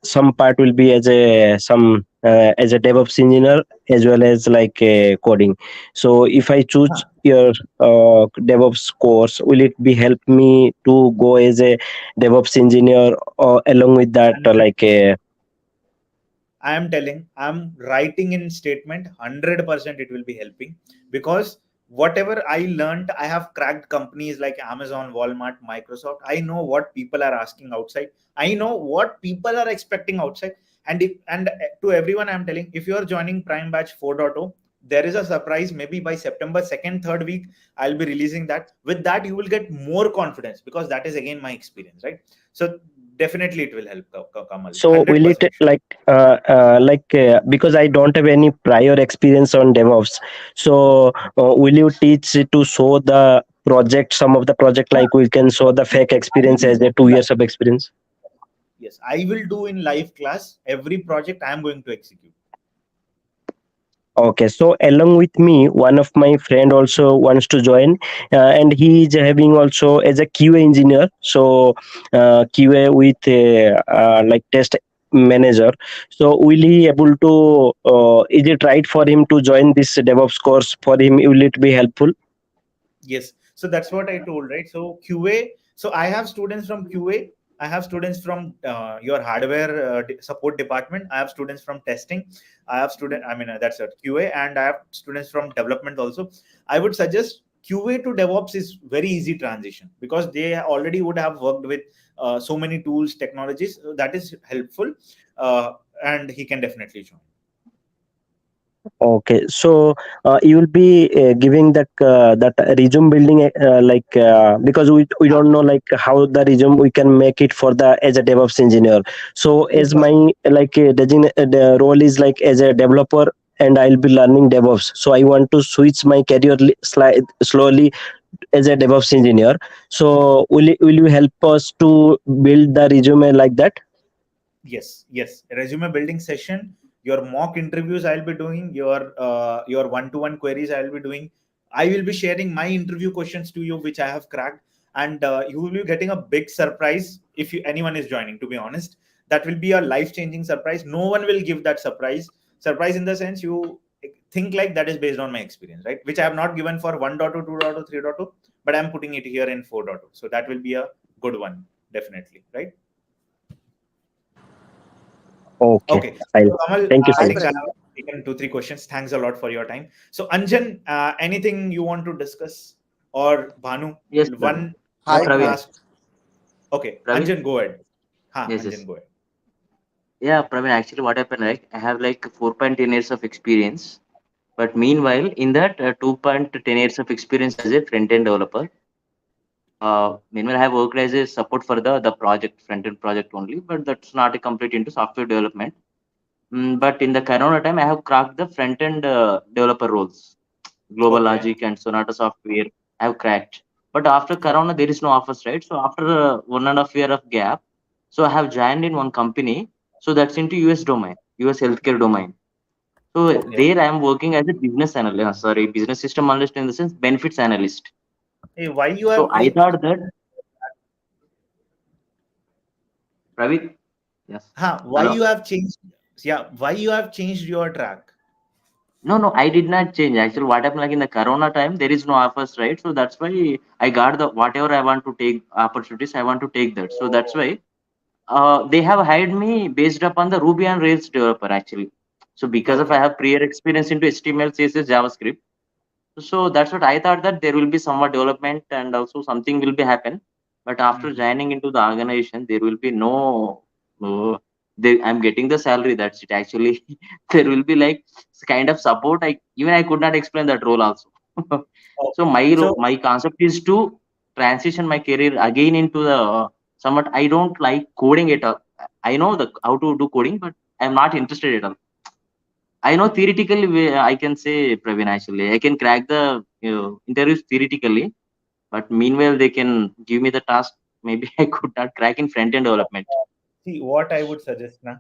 some part will be as a some as a DevOps engineer as well as like coding. So if I choose your DevOps course, will it be help me to go as a DevOps engineer, or along with that like a I am telling, I'm writing in statement 100% it will be helping, because whatever I learned, I have cracked companies like Amazon, Walmart, Microsoft. I know what people are asking outside. I know what people are expecting outside. And to everyone, I'm telling, if you are joining Prime Batch 4.0, there is a surprise. Maybe by September 2nd, 3rd week, I'll be releasing that. With that, you will get more confidence, because that is again my experience, right? So definitely it will help, Kamal. so will it 100% sure. like because I don't have any prior experience on DevOps, so will you teach to show the project, some of the project, like we can show the fake experience as a 2 years of experience? Yes, I will do in live class every project I am going to execute. Okay, so along with me, one of my friend also wants to join, and he is having also as a QA engineer. So QA with like test manager. So will he able to? Is it right for him to join this DevOps course? For him, will it be helpful? Yes, so that's what I told, right? So QA. So I have students from QA. I have students from your hardware support department. I have students from testing. I have student. I mean, that's a QA, and I have students from development also. I would suggest QA to DevOps is very easy transition, because they already would have worked with so many tools, technologies. So that is helpful, and he can definitely join. Okay, so you will be giving that resume building, because we don't know like how the resume we can make it for the as a DevOps engineer. So as my like the role is like as a developer, and I'll be learning DevOps. So I want to switch my career slowly as a DevOps engineer. So will you help us to build the resume like that? Yes, resume building session, your mock interviews I'll be doing, your one-to-one queries I'll be doing. I will be sharing my interview questions to you, which I have cracked, and you will be getting a big surprise if anyone is joining. To be honest, that will be a life-changing surprise. No one will give that surprise in the sense you think like that is based on my experience, right? Which I have not given for 1.2, 2.2, 3.2, but I'm putting it here in 4.2. So that will be a good one, definitely, right? Okay, Okay. I'll, So, Kamal, thank you so I much. think I have taken 2, 3 questions. Thanks a lot for your time. So, Anjan, anything you want to discuss? Or Bhanu? Yes, Praveen. One Praveen. last. Okay, Praveen? Anjan, go ahead. Yes, yes. Anjan, go ahead. Yeah, Praveen, actually what happened, like, I have like 4.10 years of experience. But meanwhile, in that 2.10 years of experience as a front-end developer, meanwhile, I have worked as a support for the project, front-end project only, but that's not a complete into software development. But in the Corona time, I have cracked the front-end developer roles. Global Okay. Logic and Sonata Software I have cracked. But after Corona, there is no offers, right? So after 1.5 year of gap, so I have joined in one company. So that's into US domain, US healthcare domain. So Okay. there I am working as a business analyst, sorry, business system analyst in the sense benefits analyst. Hey, why you So have I like? thought that, Pravid, yes, Why hello. you have changed? Yeah, why you have changed your track? No, I did not change. Actually, what happened like in the Corona time, there is no offers, right? So that's why I got the whatever I want to take opportunities, I want to take that. So that's why they have hired me based upon the Ruby on Rails developer actually. So because of I Okay. have prior experience into HTML, CSS, JavaScript, so that's what I thought that there will be somewhat development and also something will be happen. But after Mhm. joining into the organization, there will be no I'm getting the salary. That's it. Actually, there will be like kind of support. I could not explain that role also. So Okay. So my concept is to transition my career again into the somewhat I don't like coding at all. I know how to do coding, but I'm not interested at all. I know theoretically I can say, Praveen, actually I can crack the interviews theoretically, but meanwhile they can give me the task. Maybe I could not crack in front end development. See, what I would suggest now,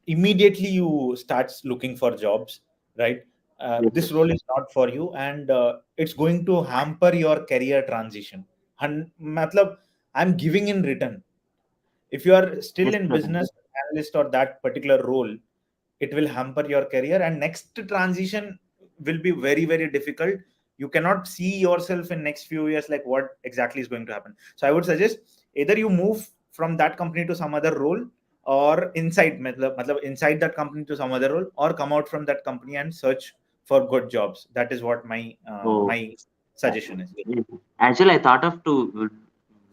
immediately you start looking for jobs, right? Yes, This role is not for you, and it's going to hamper your career transition. And matlab, I'm giving in return. If you are still yes, in Praveen. business analyst or that particular role, it will hamper your career, and next transition will be very, very difficult. You cannot see yourself in next few years, like what exactly is going to happen. So I would suggest either you move from that company to some other role, or inside that company to some other role, or come out from that company and search for good jobs. That is what Oh, my suggestion is. yes. Actually, I thought of to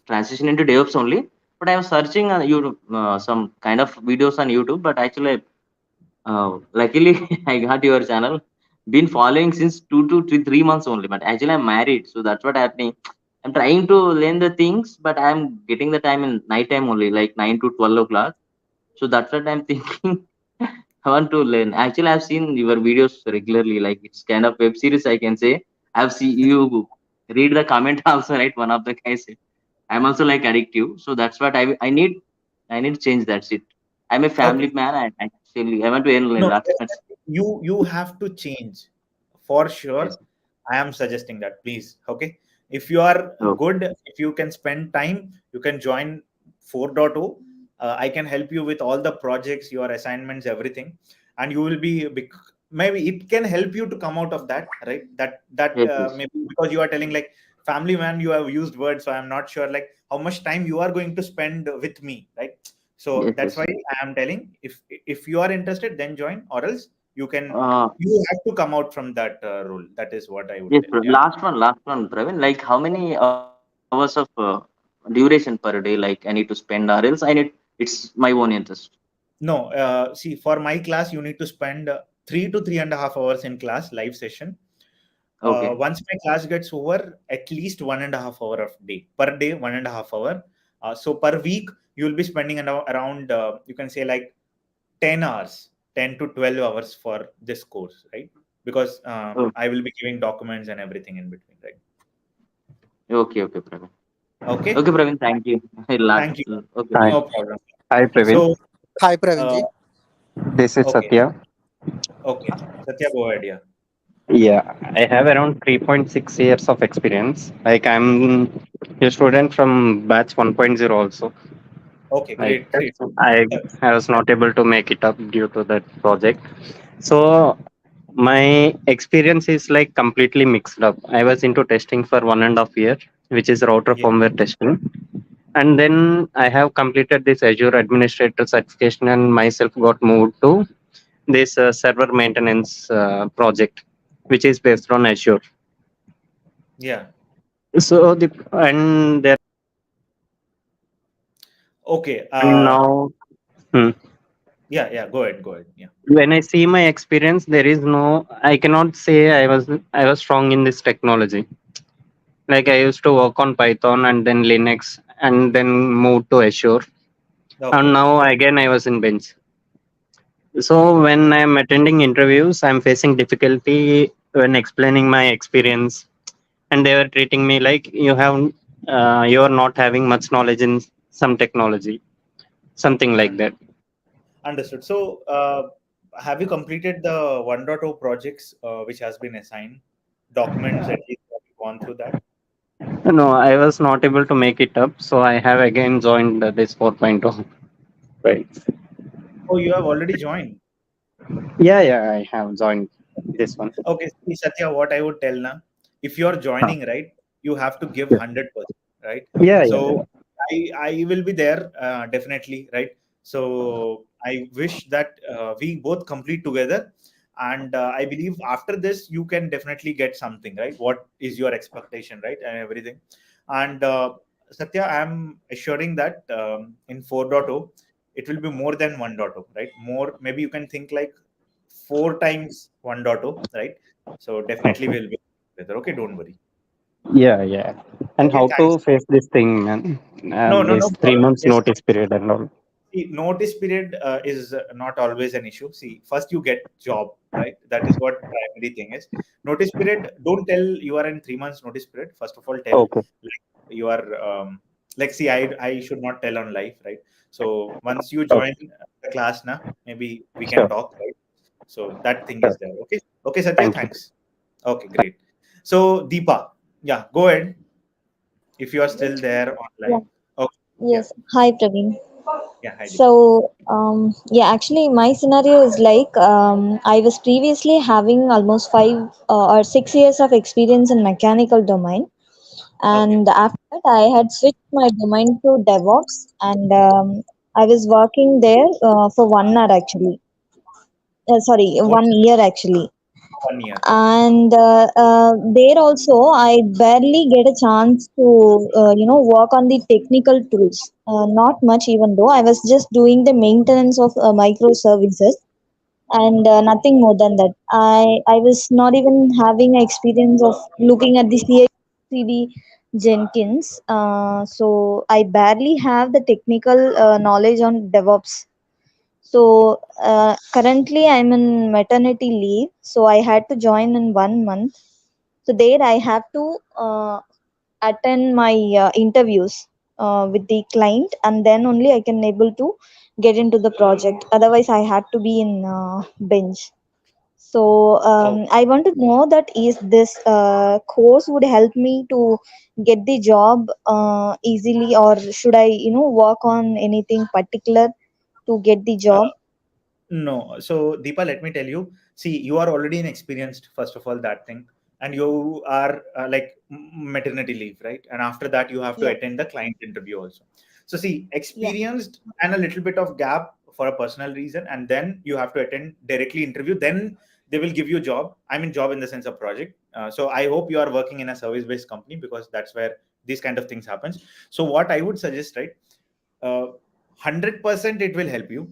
transition into DevOps only, but I was searching on YouTube some kind of videos on YouTube. But actually, luckily I got your channel. Been following since 2 to 3 months only. But actually, I'm married, so that's what happening. I'm trying to learn the things, but I'm getting the time in night time only, like 9 to 12 o'clock. So that's what I'm thinking. I want to learn. Actually, I've seen your videos regularly. Like it's kind of web series, I can say. I've seen you read the comment also, right? One of the guys said, I'm also like addictive. So that's what I need to change that shit. I'm a family Okay. man. I want to earn a No, lot. definitely. You have to change for sure. Yes. I am suggesting that, please. Okay. If you are Oh, good, if you can spend time, you can join 4.0. I can help you with all the projects, your assignments, everything, and you will be maybe it can help you to come out of that, right? That yes, yes. maybe because you are telling like family man, you have used words, so I'm not sure like how much time you are going to spend with me, right? So Yes, that's yes. why I am telling, if you are interested, then join, or else Uh, you have to come out from that role. That is what I would yes, tell. bro. Yeah. Last one, Praveen. Like how many hours of duration per day? Like I need to spend, or else it's my own interest. No, see, for my class, you need to spend 3 to 3.5 hours in class live session. Okay. Once my class gets over, at least 1.5 hour of day per day, 1.5 hour. So per week, you will be spending around you can say like 10 hours, 10 to 12 hours for this course, right? Because Oh, I will be giving documents and everything in between, right? okay, okay, Praveen. Okay. Okay, Praveen. Thank you. A lot. Thank you. Okay. Hi, No problem. hi Praveen. So, Hi, uh, Pravinji. This is okay, Satya. okay. Satya, go ahead. Yeah. Yeah, I have around 3.6 years of experience. Like I'm a student from batch 1.0 also. Okay, Like great, great. I I was not able to make it up due to that project. So my experience is like completely mixed up. I was into testing for 1.5 year, which is router Yeah, firmware testing. And then I have completed this Azure administrator certification and myself got moved to this server maintenance project, which is based on Azure. yeah. So the and there Okay. and now hmm, Yeah, yeah. Go ahead, go ahead. Yeah. when I see my experience, there is no. I cannot say I was strong in this technology. Like I used to work on Python and then Linux and then moved to Azure, and Okay. now again I was in bench. So when I'm attending interviews, I'm facing difficulty when explaining my experience, and they were treating me like you are not having much knowledge in some technology, something like Un- that. Understood. So, have you completed the 1.0 projects which has been assigned? Documents, at least, have you gone through that? No, I was not able to make it up, so I have again joined this 4.0. Right. Oh, you have already joined. Yeah, yeah, I have joined this one. Okay, see, Satya, what I would tell now, if you're Huh. joining, right, you have to give Yeah, 100%, right? yeah, yeah, So yeah. I will be there definitely, right? So I wish that we both complete together, and I believe after this you can definitely get something, right? What is your expectation, right, and everything. And Satya, I'm assuring that in 4.0 it will be more than 1.0, right? More, maybe you can think like 4 times 1.0, right? So definitely Okay. we'll be together. Okay, don't worry. Yeah. And Okay, how thanks. to face this thing, man? No This three problem. months Yes. notice period and all. See, notice period is not always an issue. See, first you get job, right? That is what primary thing is. Notice period, don't tell you are in 3 months notice period. First of all, tell Okay. like you are like, see, I should not tell on live, right? So once you Okay. join the class now, maybe we can Sure. talk, right? So that thing is Sure. there. Okay. Okay, Satya, Thank you. thanks. Okay, great. So Deepa, yeah, go ahead if you are still there Yeah. online. Okay, yeah, Yes. Hi, Praveen. yeah, hi Deepa. So, yeah, actually, my scenario is like I was previously having almost 5 or 6 years of experience in mechanical domain, Okay, and after that, I had switched my domain to DevOps, and I was working there for 1 hour actually. Sorry, what 1 year actually. 1 year? Okay. And there also I barely get a chance to work on the technical tools, not much, even though I was just doing the maintenance of microservices, and nothing more than that. I was not even having experience of looking at the CICD Jenkins, so I barely have the technical knowledge on DevOps. So currently I'm in maternity leave, so I had to join in 1 month. So there I have to attend my interviews with the client, and then only I can able to get into the project. Otherwise, I had to be in bench. So Oh, I want to know that is this course would help me to get the job easily, or should I work on anything particular to get the uh, job? no. So, Deepa, let me tell you. See, you are already inexperienced, first of all, that thing. And you are like maternity leave, right? And after that, you have to Yeah. attend the client interview also. So, see, Yeah. experienced and a little bit of gap for a personal reason. And then you have to attend directly interview. Then they will give you a job. I mean, job in the sense of project. So, I hope you are working in a service based company, because that's where these kind of things happens. So, what I would suggest, right? 100% it will help you.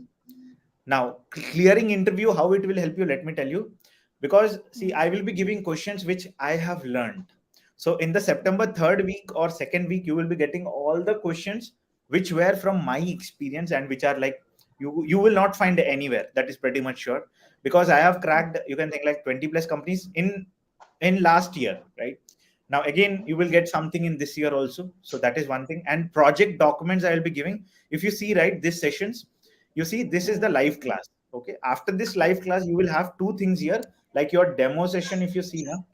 Now, clearing interview, how it will help you, let me tell you. Because, see, I will be giving questions which I have learned. So, in the September 3rd week or 2nd week, you will be getting all the questions which were from my experience, and which are like, you will not find anywhere. That is pretty much sure. Because I have cracked, you can think like 20 plus companies in last year, right? Now, again, you will get something in this year also. So, that is one thing. And project documents I will be giving. If you see, right, these sessions, you see this is the live class. Okay, after this live class you will have two things here, like your demo session. If you see now,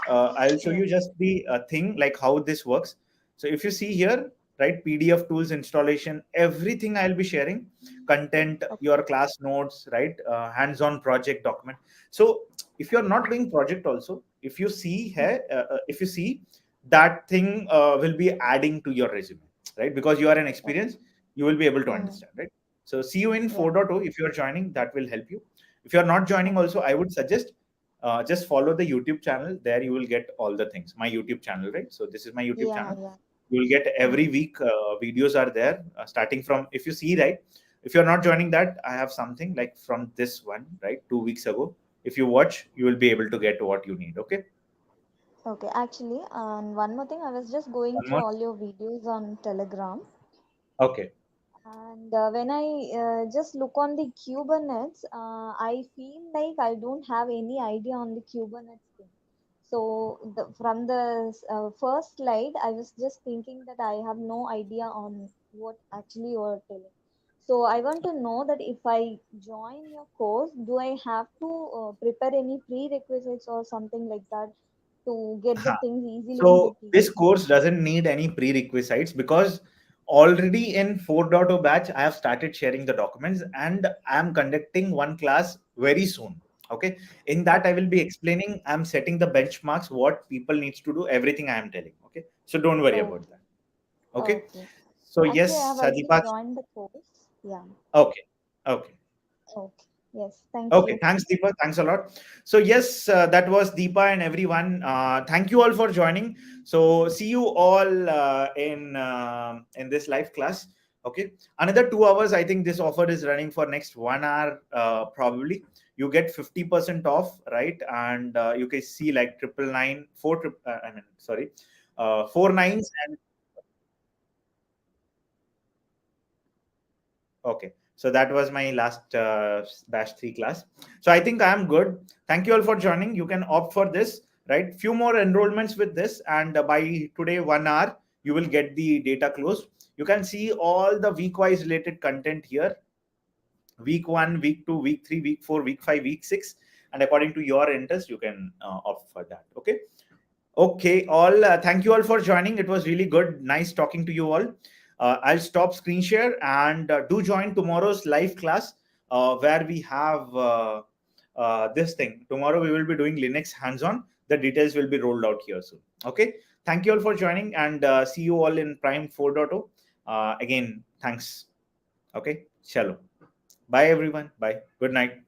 I'll show Yeah. you just the thing, like how this works. So if you see here, right, PDF tools installation, everything I'll be sharing, content, Okay. your class notes, right, hands-on project document. So if you're not doing project also, if you see here, if you see that thing will be adding to your resume, right? Because you are an experience, you will be able to Mm. understand, right? So see you in Yeah. 4.0. If you're joining, that will help you. If you're not joining also, I would suggest just follow the YouTube channel. There you will get all the things. My YouTube channel, right? So this is my YouTube Yeah. channel. Yeah. You will get every Mm. week videos are there, starting from, if you see, right, if you're not joining that, I have something like from this one, right, 2 weeks ago. If you watch, you will be able to get what you need. Okay. Okay. Actually, and one more thing, I was just going One through more. all your videos on Telegram, Okay. and when I just look on the Kubernetes, I feel like I don't have any idea on the Kubernetes thing. So from the first slide, I was just thinking that I have no idea on what actually you are telling. So I want to know that if I join your course, do I have to prepare any prerequisites or something like that to get the things easily in the So this team? course doesn't need any prerequisites, because already in 4.0 batch, I have started sharing the documents, and I am conducting one class very soon. Okay. In that, I Okay. will be explaining, I'm setting the benchmarks, what people needs to do, everything I am telling. Okay. So don't worry about Okay. that. Okay. Okay. So Actually, I have yes, already Sadipa. joined the course. Yeah. Okay. Okay. Okay. Yes. Thank Okay, you. thanks, Deepa. Thanks a lot. So, yes, that was Deepa and everyone. Thank you all for joining. So, see you all in this live class. Okay, another 2 hours. I think this offer is running for next 1 hour. Probably you get 50% off, right? And you can see like 999, 4 nines and okay. So that was my last batch 3 class. So I think I am good. Thank you all for joining. You can opt for this, right? Few more enrollments with this, and by today 1 hour you will get the data closed. You can see all the week wise related content here: week 1, week 2, week 3, week 4, week 5, week 6, and according to your interest you can opt for that. Okay, all thank you all for joining. It was really good, nice talking to you all. I'll stop screen share, and do join tomorrow's live class, where we have this thing. Tomorrow we will be doing Linux hands-on. The details will be rolled out here soon. Okay, thank you all for joining, and see you all in Prime 4.0. Again, thanks. Okay, shalom. Bye everyone. Bye. Good night.